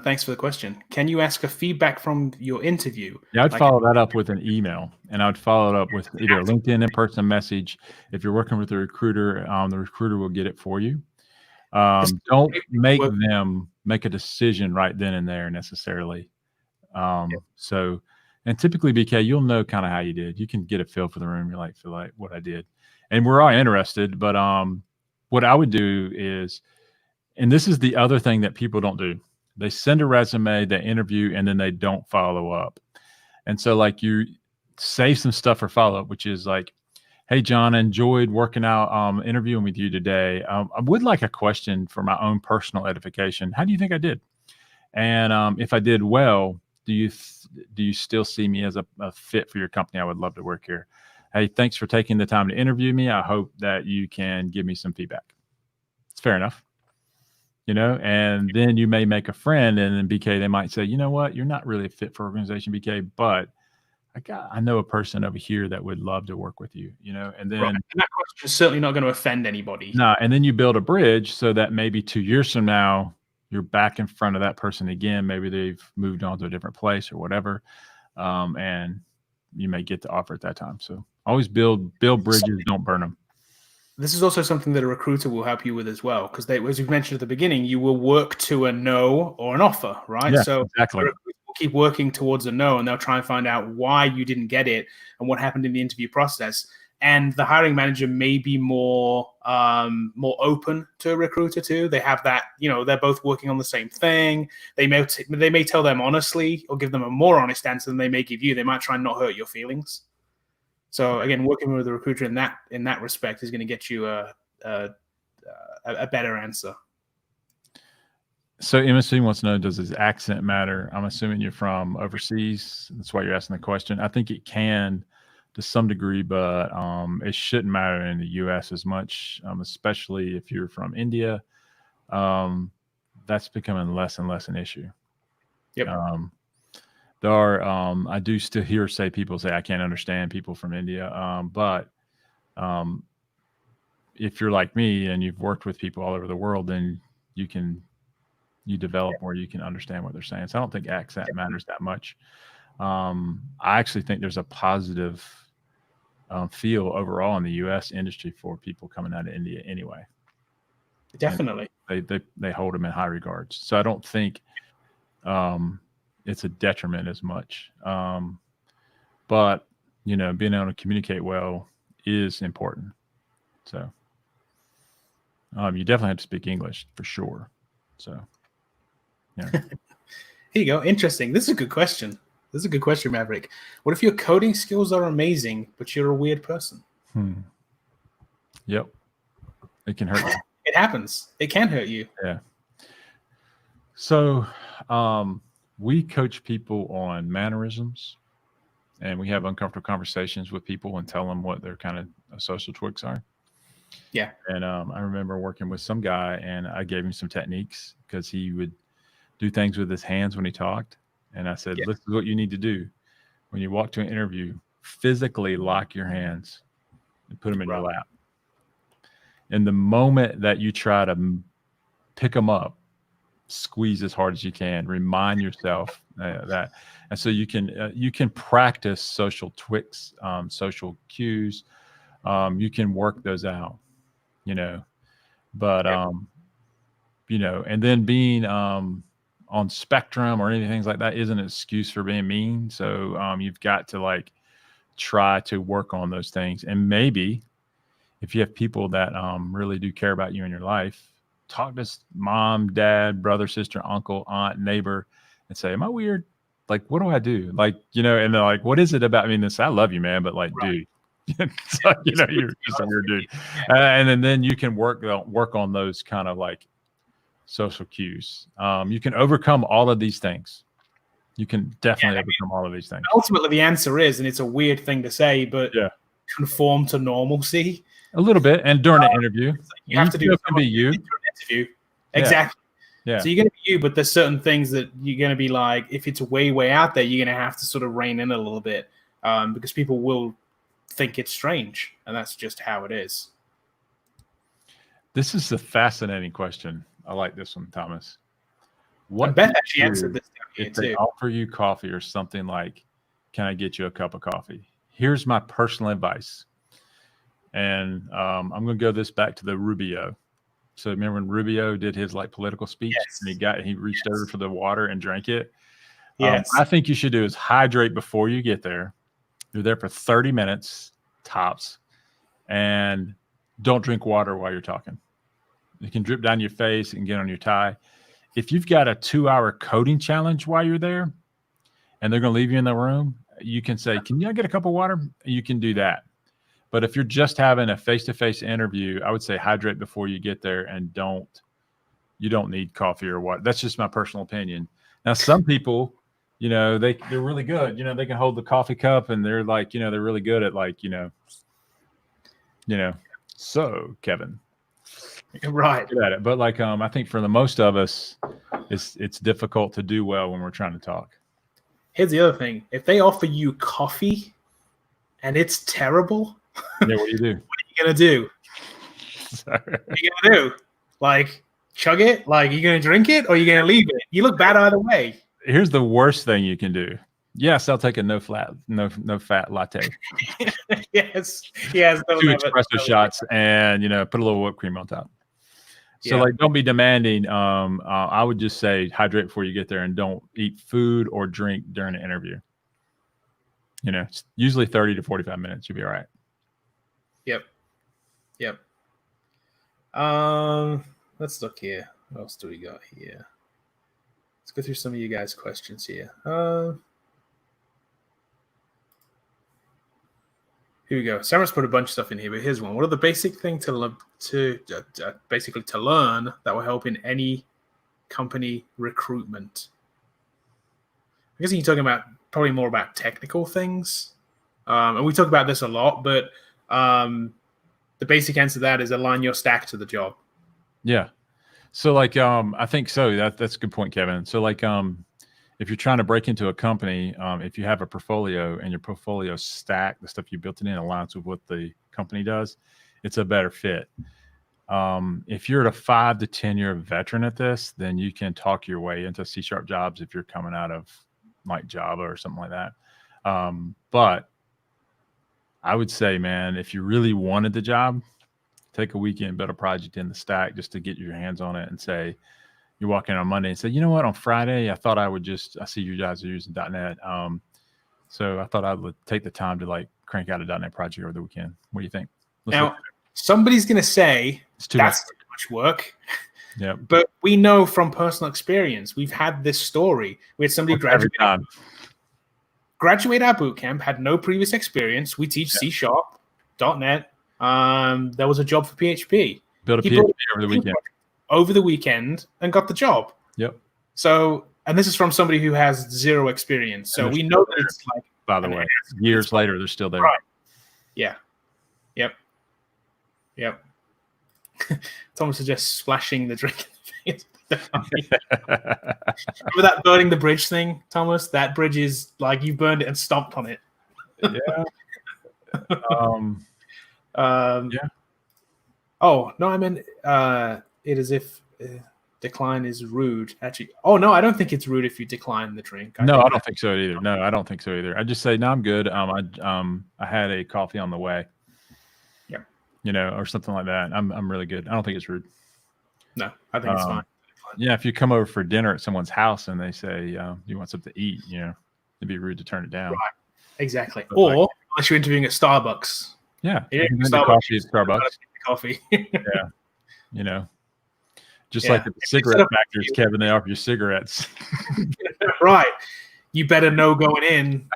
Thanks for the question. Can you ask a feedback from your interview? Yeah, I'd follow that up with an email, and I'd follow it up with either a LinkedIn in-person message. If you're working with a recruiter, the recruiter will get it for you. Don't make them make a decision right then and there necessarily. So, and typically, BK, you'll know kind of how you did. You can get a feel for the room. You feel like what I did, and we're all interested. But what I would do is, and this is the other thing that people don't do. They send a resume, they interview, and then they don't follow up. And so like you save some stuff for follow-up, which is like, hey, John, I enjoyed working out, interviewing with you today. I would like a question for my own personal edification. How do you think I did? And if I did well, do you still see me as a fit for your company? I would love to work here. Hey, thanks for taking the time to interview me. I hope that you can give me some feedback. It's fair enough. And then you may make a friend, and then BK, they might say, you know what, you're not really a fit for organization, BK, but I know a person over here that would love to work with you, and then and that question is certainly not going to offend anybody. No, and then you build a bridge so that maybe 2 years from now, you're back in front of that person again. Maybe they've moved on to a different place or whatever. And you may get the offer at that time. So always build bridges, don't burn them. This is also something that a recruiter will help you with as well, because as we mentioned at the beginning, you will work to a no or an offer, right? Yeah, so exactly. A recruiter will keep working towards a no, and they'll try and find out why you didn't get it and what happened in the interview process. And the hiring manager may be more open to a recruiter too. They have that, they're both working on the same thing. They may tell them honestly or give them a more honest answer than they may give you. They might try and not hurt your feelings. So again, working with a recruiter in that respect is going to get you a better answer. So MSC wants to know, does his accent matter? I'm assuming you're from overseas. That's why you're asking the question. I think it can to some degree, but it shouldn't matter in the U.S. as much, especially if you're from India. That's becoming less and less an issue. Yep. There are, I do still hear people say I can't understand people from India, but if you're like me and you've worked with people all over the world, then you develop where you can understand what they're saying. So I don't think accent matters that much. I actually think there's a positive feel overall in the U.S. industry for people coming out of India anyway. Definitely. And they hold them in high regards. So I don't think it's a detriment as much. But, being able to communicate well is important. So you definitely have to speak English for sure. So, yeah. Here you go. Interesting. This is a good question. Maverick. What if your coding skills are amazing, but you're a weird person? Yep. It can hurt you. It happens. It can hurt you. Yeah. So we coach people on mannerisms, and we have uncomfortable conversations with people and tell them what their kind of social tweaks are. Yeah. And I remember working with some guy, and I gave him some techniques because he would do things with his hands when he talked. And I said, this is what you need to do. When you walk to an interview, physically lock your hands and put them in your lap. And the moment that you try to pick them up, squeeze as hard as you can, remind yourself that. And so you can practice social tweaks, social cues. You can work those out, but, and then being on spectrum or anything like that isn't an excuse for being mean. So you've got to try to work on those things. And maybe if you have people that really do care about you in your life, talk to mom, dad, brother, sister, uncle, aunt, neighbor, and say, am I weird? What do I do? And they're like, what is it about me? I love you, man. But dude, so, you're just a weird dude. And then you can work on those kind of social cues. You can overcome all of these things. You can definitely overcome all of these things. Ultimately, the answer is, and it's a weird thing to say, but conform to normalcy. A little bit. And during an interview, you have to do can be you. Interview. Exactly. Yeah. So you're going to be you, but there's certain things that you're going to be if it's way, way out there, you're going to have to sort of rein in a little bit because people will think it's strange. And that's just how it is. This is a fascinating question. I like this one, Thomas. What Beth actually answered this down here if they offer you coffee or something like, can I get you a cup of coffee? Here's my personal advice. And I'm going to go this back to the Rubio. So remember when Rubio did his political speech and he reached over for the water and drank it? Yes. I think you should do is hydrate before you get there. You're there for 30 minutes tops, and don't drink water while you're talking. It can drip down your face and get on your tie. If you've got a 2-hour coding challenge while you're there and they're going to leave you in the room, you can say, can you get a cup of water? You can do that. But if you're just having a face-to-face interview, I would say hydrate before you get there and you don't need coffee or water. That's just my personal opinion. Now, some people, they're really good. They can hold the coffee cup and they're they're really good at so Kevin. Right. Good at it. But I think for the most of us, it's difficult to do well when we're trying to talk. Here's the other thing. If they offer you coffee and it's terrible, what do you do? What are you going to do? Sorry. What are you going to do? Chug it? Are you going to drink it or are you going to leave it? You look bad either way. Here's the worst thing you can do. Yes, I'll take a no fat latte. yes. 2 espresso shots and put a little whipped cream on top. So don't be demanding. I would just say hydrate before you get there and don't eat food or drink during an interview. It's usually 30 to 45 minutes. You'll be all right. Yep. Let's look here. What else do we got here? Let's go through some of you guys' questions here. Here we go. Sarah's put a bunch of stuff in here, but here's one. What are the basic things to learn that will help in any company recruitment? I guess you're talking about probably more about technical things. And we talk about this a lot, but the basic answer to that is align your stack to the job. Yeah. So like, I think so. That's a good point, Kevin. So like, if you're trying to break into a company, if you have a portfolio and your portfolio stack, the stuff you built it in aligns with what the company does, it's a better fit. If you're a 5 to 10 year veteran at this, then you can talk your way into C# jobs if you're coming out of like Java or something like that. But I would say, man, if you really wanted the job, take a weekend, build a project in the stack just to get your hands on it and say, you walk in on Monday and say, you know what, on Friday, I thought I see you guys are using .NET. So I thought I would take the time to like crank out a .NET project over the weekend. What do you think? Now, somebody's going to say that's too much work. Yeah. But we know from personal experience, we've had this story where somebody graduate our boot camp, had no previous experience. We teach C#, .NET. There was a job for PHP. Built a PHP over the weekend and got the job. Yep. So, and this is from somebody who has zero experience. So we know that it's like, by the way, years later, they're still there. Right. Yeah. Yep. Thomas is just splashing the drink in the face. Remember that burning the bridge thing, Thomas? That bridge is like you burned it and stomped on it. Yeah. Yeah. Oh no, I meant it as if decline is rude. Actually, oh no, I don't think it's rude if you decline the drink. I don't think so either. No, I don't think so either. I just say, no, I'm good. I had a coffee on the way. Yeah. You know, or something like that. I'm really good. I don't think it's rude. No, I think it's fine. Yeah, if you come over for dinner at someone's house and they say, you want something to eat, you know, it'd be rude to turn it down. Right. Exactly. But or unless you're interviewing at Starbucks. Yeah. Coffee at Starbucks. Coffee. Yeah. You know, just like the cigarette factories, Kevin, they offer you cigarettes. Right. You better know going in,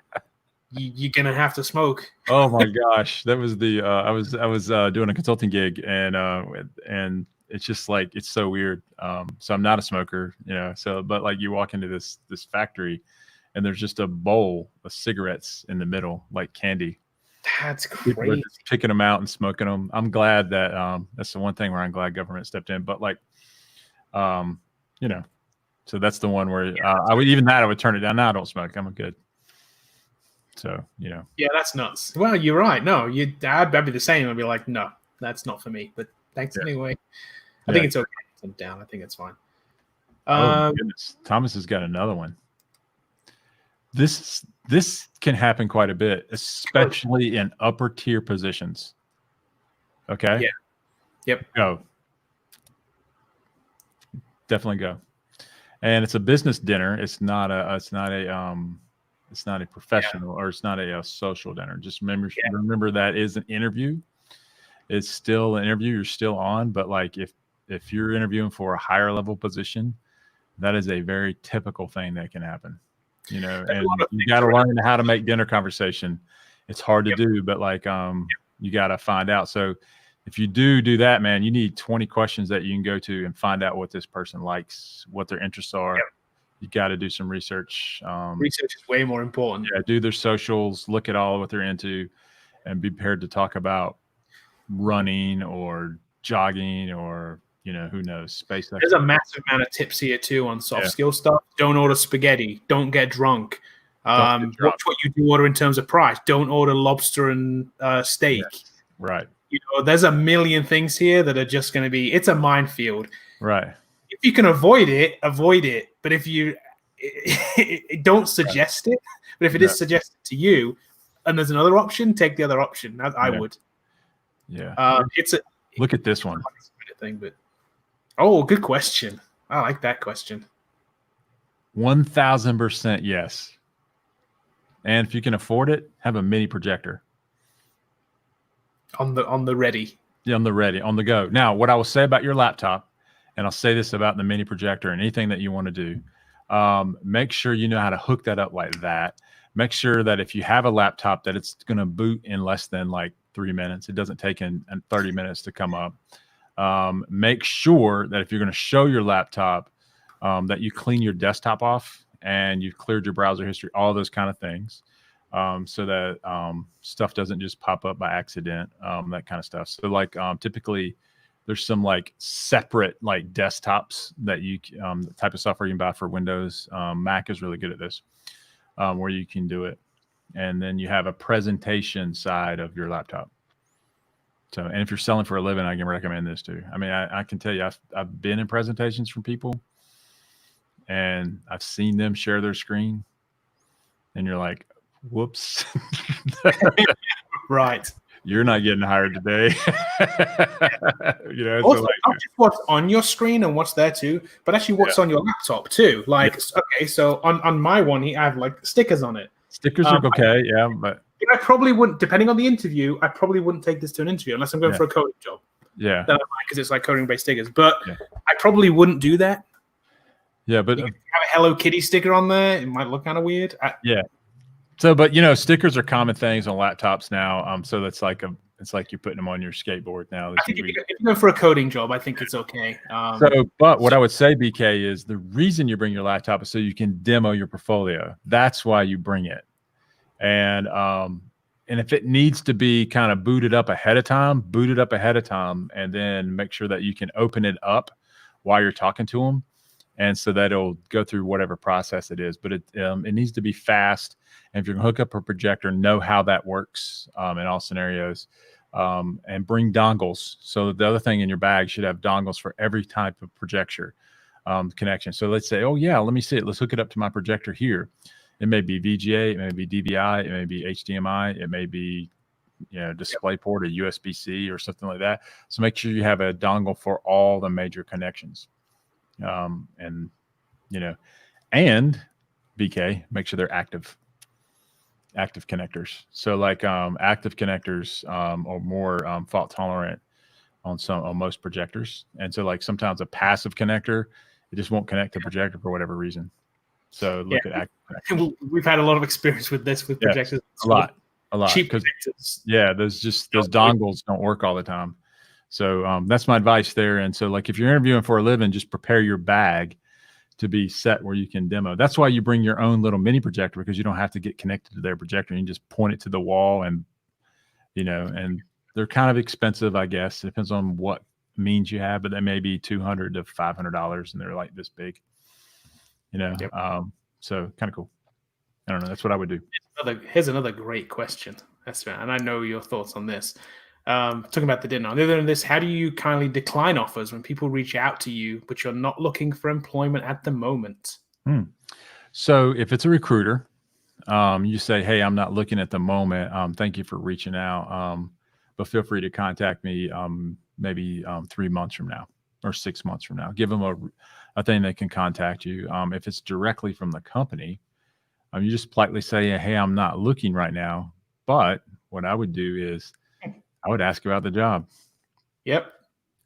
you're going to have to smoke. Oh my gosh. That was I was doing a consulting gig and it's just like, it's so weird. So I'm not a smoker, you know, but like you walk into this factory and there's just a bowl of cigarettes in the middle, like candy. That's crazy. People are just picking them out and smoking them. I'm glad that that's the one thing where I'm glad government stepped in. But like, you know, so that's the one where I would turn it down. Now I don't smoke. I'm good. So, you know. Yeah, that's nuts. Well, you're right. No, I'd be the same. I'd be like, no, that's not for me. But thanks anyway. I think it's okay. I'm down. I think it's fine. Oh my goodness. Thomas has got another one. This can happen quite a bit, especially in upper tier positions. Okay. Yeah. Yep. Go. Definitely go. And it's a business dinner. It's not a professional or it's not a social dinner. Just remember that is an interview. It's still an interview. You're still on, but like if you're interviewing for a higher level position, that is a very typical thing that can happen. You know, and you got to learn how to make dinner conversation. It's hard to do, but like, you got to find out. So if you do that, man, you need 20 questions that you can go to and find out what this person likes, what their interests are. Yep. You got to do some research. Research is way more important. Yeah. Do their socials, look at all what they're into and be prepared to talk about running or jogging or, you know, who knows, space. There's a massive amount of tips here too on soft skill stuff. Don't order spaghetti. Don't get drunk. Watch what you do order in terms of price. Don't order lobster and steak. Yes. Right. You know, there's a million things here that are just going to be. It's a minefield. Right. If you can avoid it, avoid it. But if you don't suggest it, but if it is suggested to you, and there's another option, take the other option. I would. Yeah. Look at this one. Thing, but. Oh, good question. I like that question. 1000% yes. And if you can afford it, have a mini projector. On the ready. Yeah, on the go. Now, what I will say about your laptop, and I'll say this about the mini projector and anything that you want to do, make sure you know how to hook that up like that. Make sure that if you have a laptop that it's going to boot in less than like 3 minutes. It doesn't take in 30 minutes to come up. Make sure that if you're going to show your laptop, that you clean your desktop off and you've cleared your browser history, all those kind of things. so that stuff doesn't just pop up by accident, that kind of stuff. So like typically there's some like separate like desktops that you the type of software you can buy for Windows. Mac is really good at this, where you can do it. And then you have a presentation side of your laptop. So, and if you're selling for a living, I can recommend this too. I mean, I can tell you, I've been in presentations from people and I've seen them share their screen and you're like, whoops. Right. You're not getting hired today. Also, so like, not just what's on your screen and what's there too, but actually what's on your laptop too. Like, okay, so on my one, I have like stickers on it. Stickers are okay, but I probably wouldn't, depending on the interview, I probably wouldn't take this to an interview unless I'm going for a coding job. Yeah. Because it's like coding-based stickers. But I probably wouldn't do that. Yeah, but you have a Hello Kitty sticker on there. It might look kind of weird. So, but stickers are common things on laptops now. So that's like it's like you're putting them on your skateboard now. I think if you go for a coding job, I think it's okay. But what I would say, BK, is the reason you bring your laptop is so you can demo your portfolio. That's why you bring it. And if it needs to be kind of boot it up ahead of time, and then make sure that you can open it up while you're talking to them. And so that it'll go through whatever process it is, but it needs to be fast. And if you're gonna hook up a projector, know how that works in all scenarios, and bring dongles. So the other thing in your bag should have dongles for every type of projector connection. So let's say, oh yeah, let me see it. Let's hook it up to my projector here. It may be VGA, it may be DVI, it may be HDMI, it may be DisplayPort or USB-C or something like that. So make sure you have a dongle for all the major connections. And BK, make sure they're active connectors. So like active connectors are more fault tolerant on most projectors. And so like sometimes a passive connector, it just won't connect to the projector for whatever reason. So look at active connectors. We've had a lot of experience with this with projectors. A lot. Cheap projectors. Those dongles don't work all the time. So that's my advice there. And so like if you're interviewing for a living, just prepare your bag to be set where you can demo. That's why you bring your own little mini projector, because you don't have to get connected to their projector. You can just point it to the wall and and they're kind of expensive, I guess. It depends on what means you have, but they may be $200 to $500 and they're like this big. So kind of cool. I don't know. That's what I would do. Here's another great question. That's right. And I know your thoughts on this. Talking about the dinner. Other than this, how do you kindly decline offers when people reach out to you, but you're not looking for employment at the moment? So if it's a recruiter, you say, hey, I'm not looking at the moment. Thank you for reaching out. But feel free to contact me maybe 3 months from now or 6 months from now. Give them a thing they can contact you. If it's directly from the company, you just politely say, hey, I'm not looking right now. But what I would do is I would ask about the job. Yep.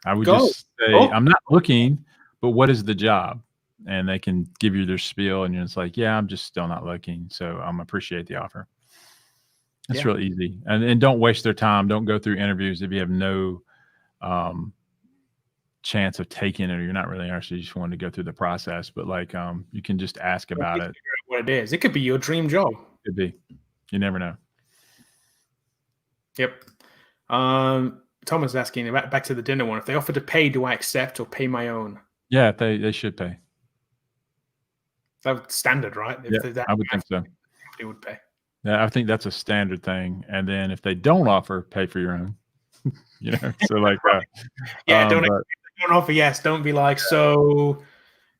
I would just say, I'm not looking, but what is the job? And they can give you their spiel and you're just like, yeah, I'm just still not looking. So appreciate the offer. It's real easy. And don't waste their time. Don't go through interviews if you have no chance of taking it or you're not really interested. You just want to go through the process. But like you can just ask about it. What it is. It could be your dream job. Could be. You never know. Yep. Thomas is asking back to the dinner one. If they offer to pay, do I accept or pay my own? Yeah, they should pay. That's standard, right? I would think so. They would pay. Yeah, I think that's a standard thing. And then if they don't offer, pay for your own. So like don't offer. Yes, don't be like, so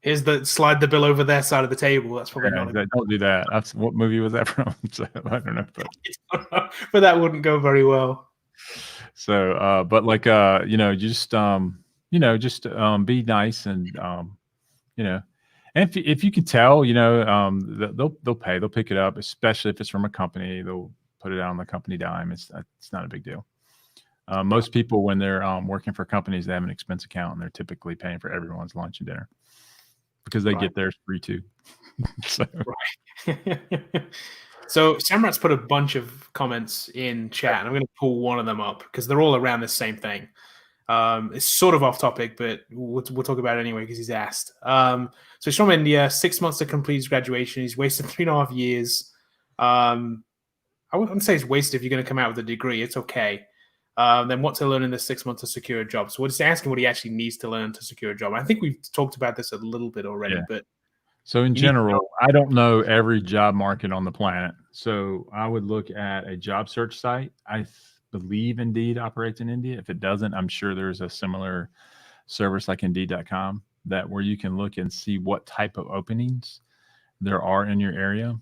here's slide the bill over their side of the table. That's probably not. Don't do that. That's what movie was that from? So I don't know, but that wouldn't go very well. So, but like, just be nice and, and if you can tell, they'll pay, they'll pick it up, especially if it's from a company, they'll put it out on the company dime. It's not a big deal. Most people, when they're working for companies, they have an expense account and they're typically paying for everyone's lunch and dinner because they get theirs free too. So. Right. So Samrat's put a bunch of comments in chat, and I'm going to pull one of them up because they're all around the same thing. It's sort of off topic, but we'll talk about it anyway because he's asked. So he's from India, 6 months to complete his graduation. He's wasted 3.5 years. I wouldn't say it's wasted if you're going to come out with a degree. It's okay. Then what to learn in the 6 months to secure a job. So we're just asking what he actually needs to learn to secure a job. I think we've talked about this a little bit already, but so in general, I don't know every job market on the planet. So I would look at a job search site. I believe Indeed operates in India. If it doesn't, I'm sure there's a similar service like Indeed.com where you can look and see what type of openings there are in your area.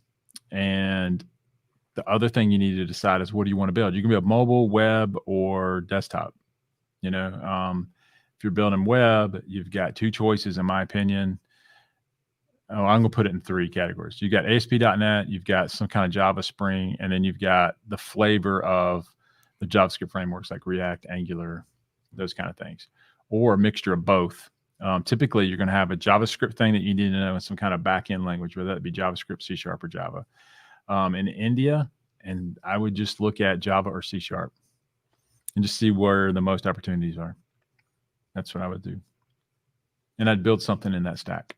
And the other thing you need to decide is what do you want to build? You can build mobile, web, or desktop. If you're building web, you've got two choices, in my opinion. Oh, I'm going to put it in three categories. You've got ASP.NET, you've got some kind of Java Spring, and then you've got the flavor of the JavaScript frameworks like React, Angular, those kind of things, or a mixture of both. Typically, you're going to have a JavaScript thing that you need to know in some kind of back-end language, whether that be JavaScript, C# or Java. In India, and I would just look at Java or C# and just see where the most opportunities are. That's what I would do. And I'd build something in that stack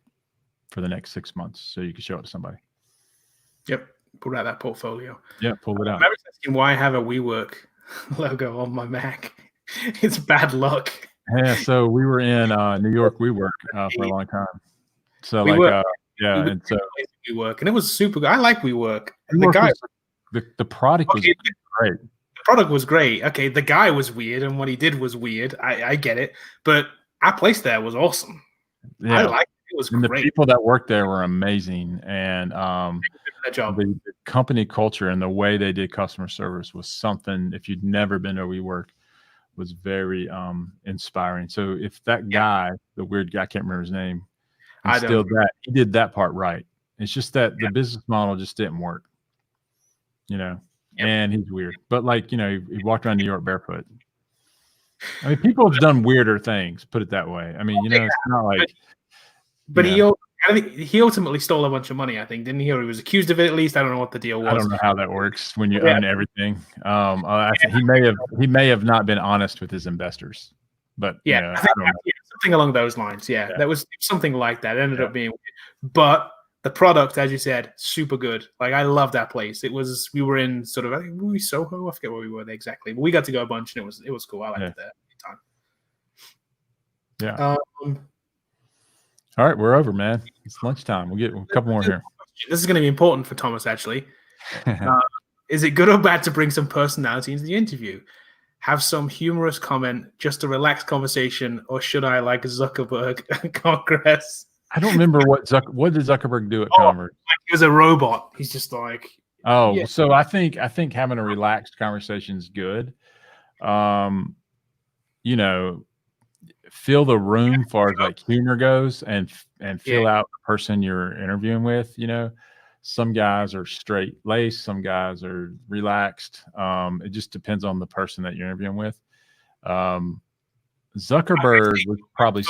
for the next 6 months so you can show it to somebody. Yep. Pull out that portfolio. Yeah, pull it out. I was asking why I have a WeWork logo on my Mac. It's bad luck. Yeah, so we were in New York WeWork for a long time. So and so WeWork, and it was super good. I like WeWork. And the guy, the product was great. The product was great. Okay, the guy was weird, and what he did was weird. I get it, but our place there was awesome. Yeah. I liked it. It was great. The people that worked there were amazing, and the company culture and the way they did customer service was something. If you'd never been to WeWork, was very inspiring. So if that guy, the weird guy, I can't remember his name, he did that part right. It's just that the business model just didn't work, and he's weird. But he walked around New York barefoot. I mean, people have done weirder things, put it that way. I mean, it's not like. But I think he ultimately stole a bunch of money, I think, didn't he? Or he was accused of it at least. I don't know what the deal was. I don't know how that works when you own everything. I think he may have not been honest with his investors. But I think something along those lines. Yeah, that was something like that. It ended up being weird. But the product, as you said, super good. Like, I love that place. We were in sort of, I think, were we Soho? I forget where we were there exactly. But we got to go a bunch, and it was cool. I liked it there at the time. Yeah. All right, we're over, man. It's lunchtime. We'll get a couple more here. This is going to be important for Thomas, actually. Is it good or bad to bring some personality into the interview? Have some humorous comment, just a relaxed conversation, or should I, like Zuckerberg at Congress? I don't remember what did Zuckerberg do at Congress? He was a robot. He's just like. Oh, so I think having a relaxed conversation is good. Fill the room far as like humor goes, and fill out the person you're interviewing with. Some guys are straight laced, some guys are relaxed. It just depends on the person that you're interviewing with. Zuckerberg was probably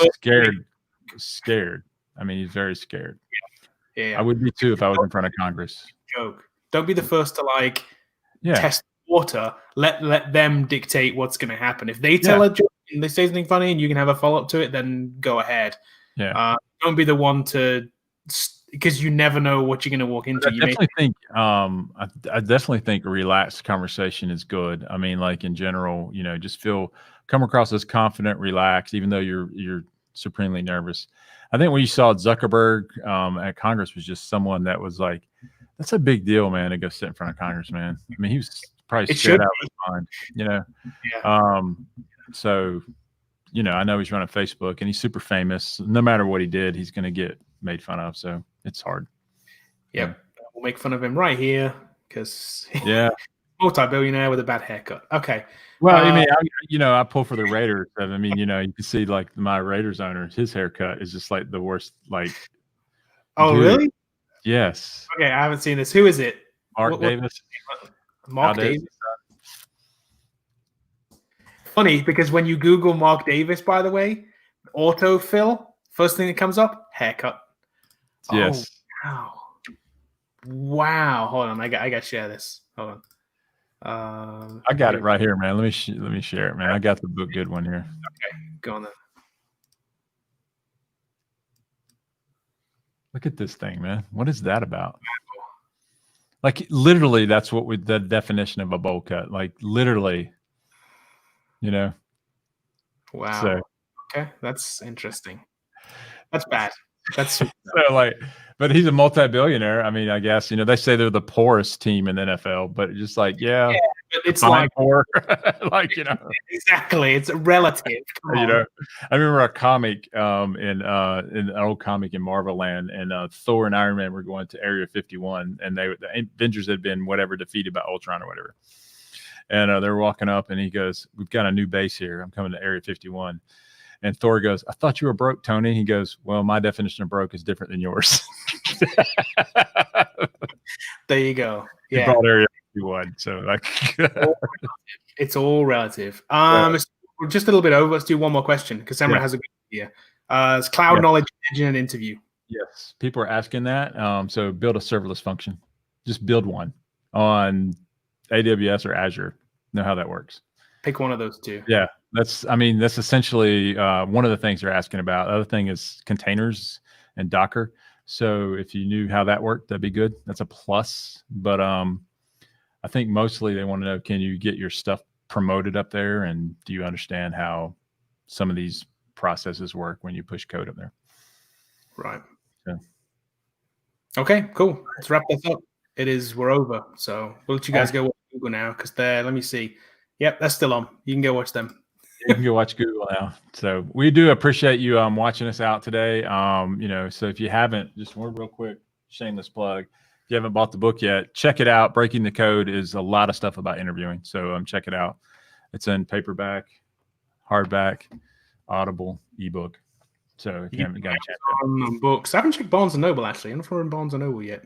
scared. I mean, he's very scared. Yeah. I would be too if I was in front of Congress. Joke. Don't be the first to test the water. Let them dictate what's going to happen. If they tell a joke and they say something funny and you can have a follow up to it, then go ahead. Yeah. Don't be the one to, because you never know what you're going to walk into. I definitely think a relaxed conversation is good. I mean, like in general, just come across as confident, relaxed, even though you're supremely nervous. I think when you saw Zuckerberg at Congress was just someone that was like, that's a big deal, man, to go sit in front of Congress, man. I mean, he was probably scared out of his mind, Yeah. So, I know he's running Facebook and he's super famous. No matter what he did, he's going to get made fun of. So it's hard. Yep. We'll make fun of him right here because multi-billionaire with a bad haircut. Okay. Well, I mean, I pull for the Raiders. I mean, you can see like my Raiders owner, his haircut is just like the worst. Like, oh, dude. Really? Yes. Okay, I haven't seen this. Who is it? Mark Davis. Mark Davis. Funny because when you Google Mark Davis, by the way, autofill, first thing that comes up, haircut. Yes. Oh, wow. Hold on, I got to share this. Hold on. I got it right here, man. Let me share it, man. I got the book good one here. Okay, go on then. Look at this thing, man. What is that about? Like literally, that's what the definition of a bowl cut. Like literally, you know. Wow. So, okay, that's interesting. That's bad. That's so like, but he's a multi-billionaire. I mean, I guess they say they're the poorest team in the NFL, but just like, yeah, but it's like poor, like exactly. It's relative. I remember a comic in an old comic in Marvel Land, and Thor and Iron Man were going to Area 51, and the Avengers had been defeated by Ultron or whatever, and they were walking up, and he goes, "We've got a new base here. I'm coming to Area 51." And Thor goes, "I thought you were broke, Tony." He goes, "Well, my definition of broke is different than yours." There you go. Yeah. He brought Area 51, so like it's all relative. We're just a little bit over. Let's do one more question because Samra has a good idea. Is cloud knowledge engine an interview? Yes, people are asking that. So build a serverless function. Just build one on AWS or Azure. Know how that works. Pick one of those two. Yeah, that's essentially one of the things they're asking about. The other thing is containers and Docker. So if you knew how that worked, that'd be good. That's a plus. But I think mostly they want to know, can you get your stuff promoted up there, and do you understand how some of these processes work when you push code up there? Right. Yeah. Okay, cool. Let's wrap this up. We're over. So we'll let you guys go watch Google now, because let me see. Yep, that's still on. You can go watch them. You can go watch Google now. So we do appreciate you watching us out today. So if you haven't, just one real quick shameless plug. If you haven't bought the book yet, check it out. Breaking the Code is a lot of stuff about interviewing. So check it out. It's in paperback, hardback, Audible, ebook. So if you haven't got a chance on books, I haven't checked Barnes & Noble actually. I don't know if we're in Barnes & Noble yet. I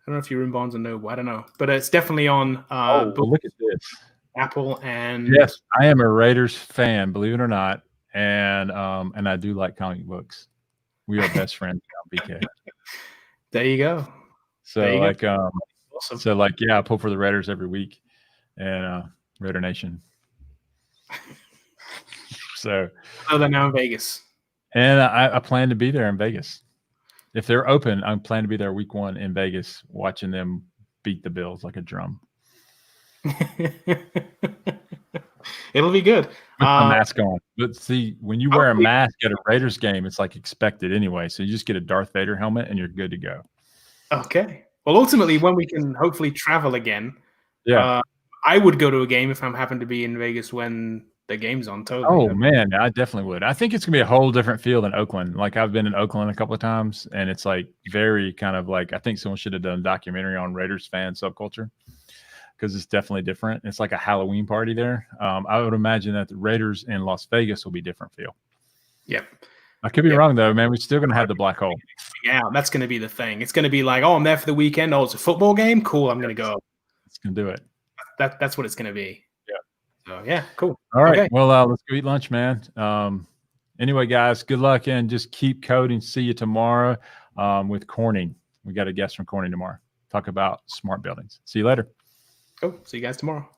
don't know if you're in Barnes & Noble. I don't know, but it's definitely on. Look at this. Apple and yes, I am a Raiders fan, believe it or not, and I do like comic books. We are best friends now, BK. There you go. So awesome. So I pull for the Raiders every week, and Raider Nation. So they're now in Vegas, and I plan to be there in Vegas. If they're open, I plan to be there week 1 in Vegas, watching them beat the Bills like a drum. It'll be good. With a mask on. But see, when you wear a mask at a Raiders game, it's like expected anyway. So you just get a Darth Vader helmet and you're good to go. Okay. Well, ultimately, when we can hopefully travel again, I would go to a game if I'm happen to be in Vegas when the game's on. Totally. Oh man, I definitely would. I think it's gonna be a whole different feel than Oakland. Like I've been in Oakland a couple of times, and it's like very kind of like, I think someone should have done a documentary on Raiders fan subculture, because it's definitely different. It's like a Halloween party there. I would imagine that the Raiders in Las Vegas will be different feel. Yep. I could be wrong though, man. We're still gonna have the black hole. Yeah, that's gonna be the thing. It's gonna be like, oh, I'm there for the weekend. Oh, it's a football game. Cool. I'm gonna go. It's gonna do it. That's what it's gonna be. Yeah. So yeah, cool. All right. Okay. Well, let's go eat lunch, man. Anyway, guys, good luck and just keep coding. See you tomorrow with Corning. We got a guest from Corning tomorrow. Talk about smart buildings. See you later. Cool. See you guys tomorrow.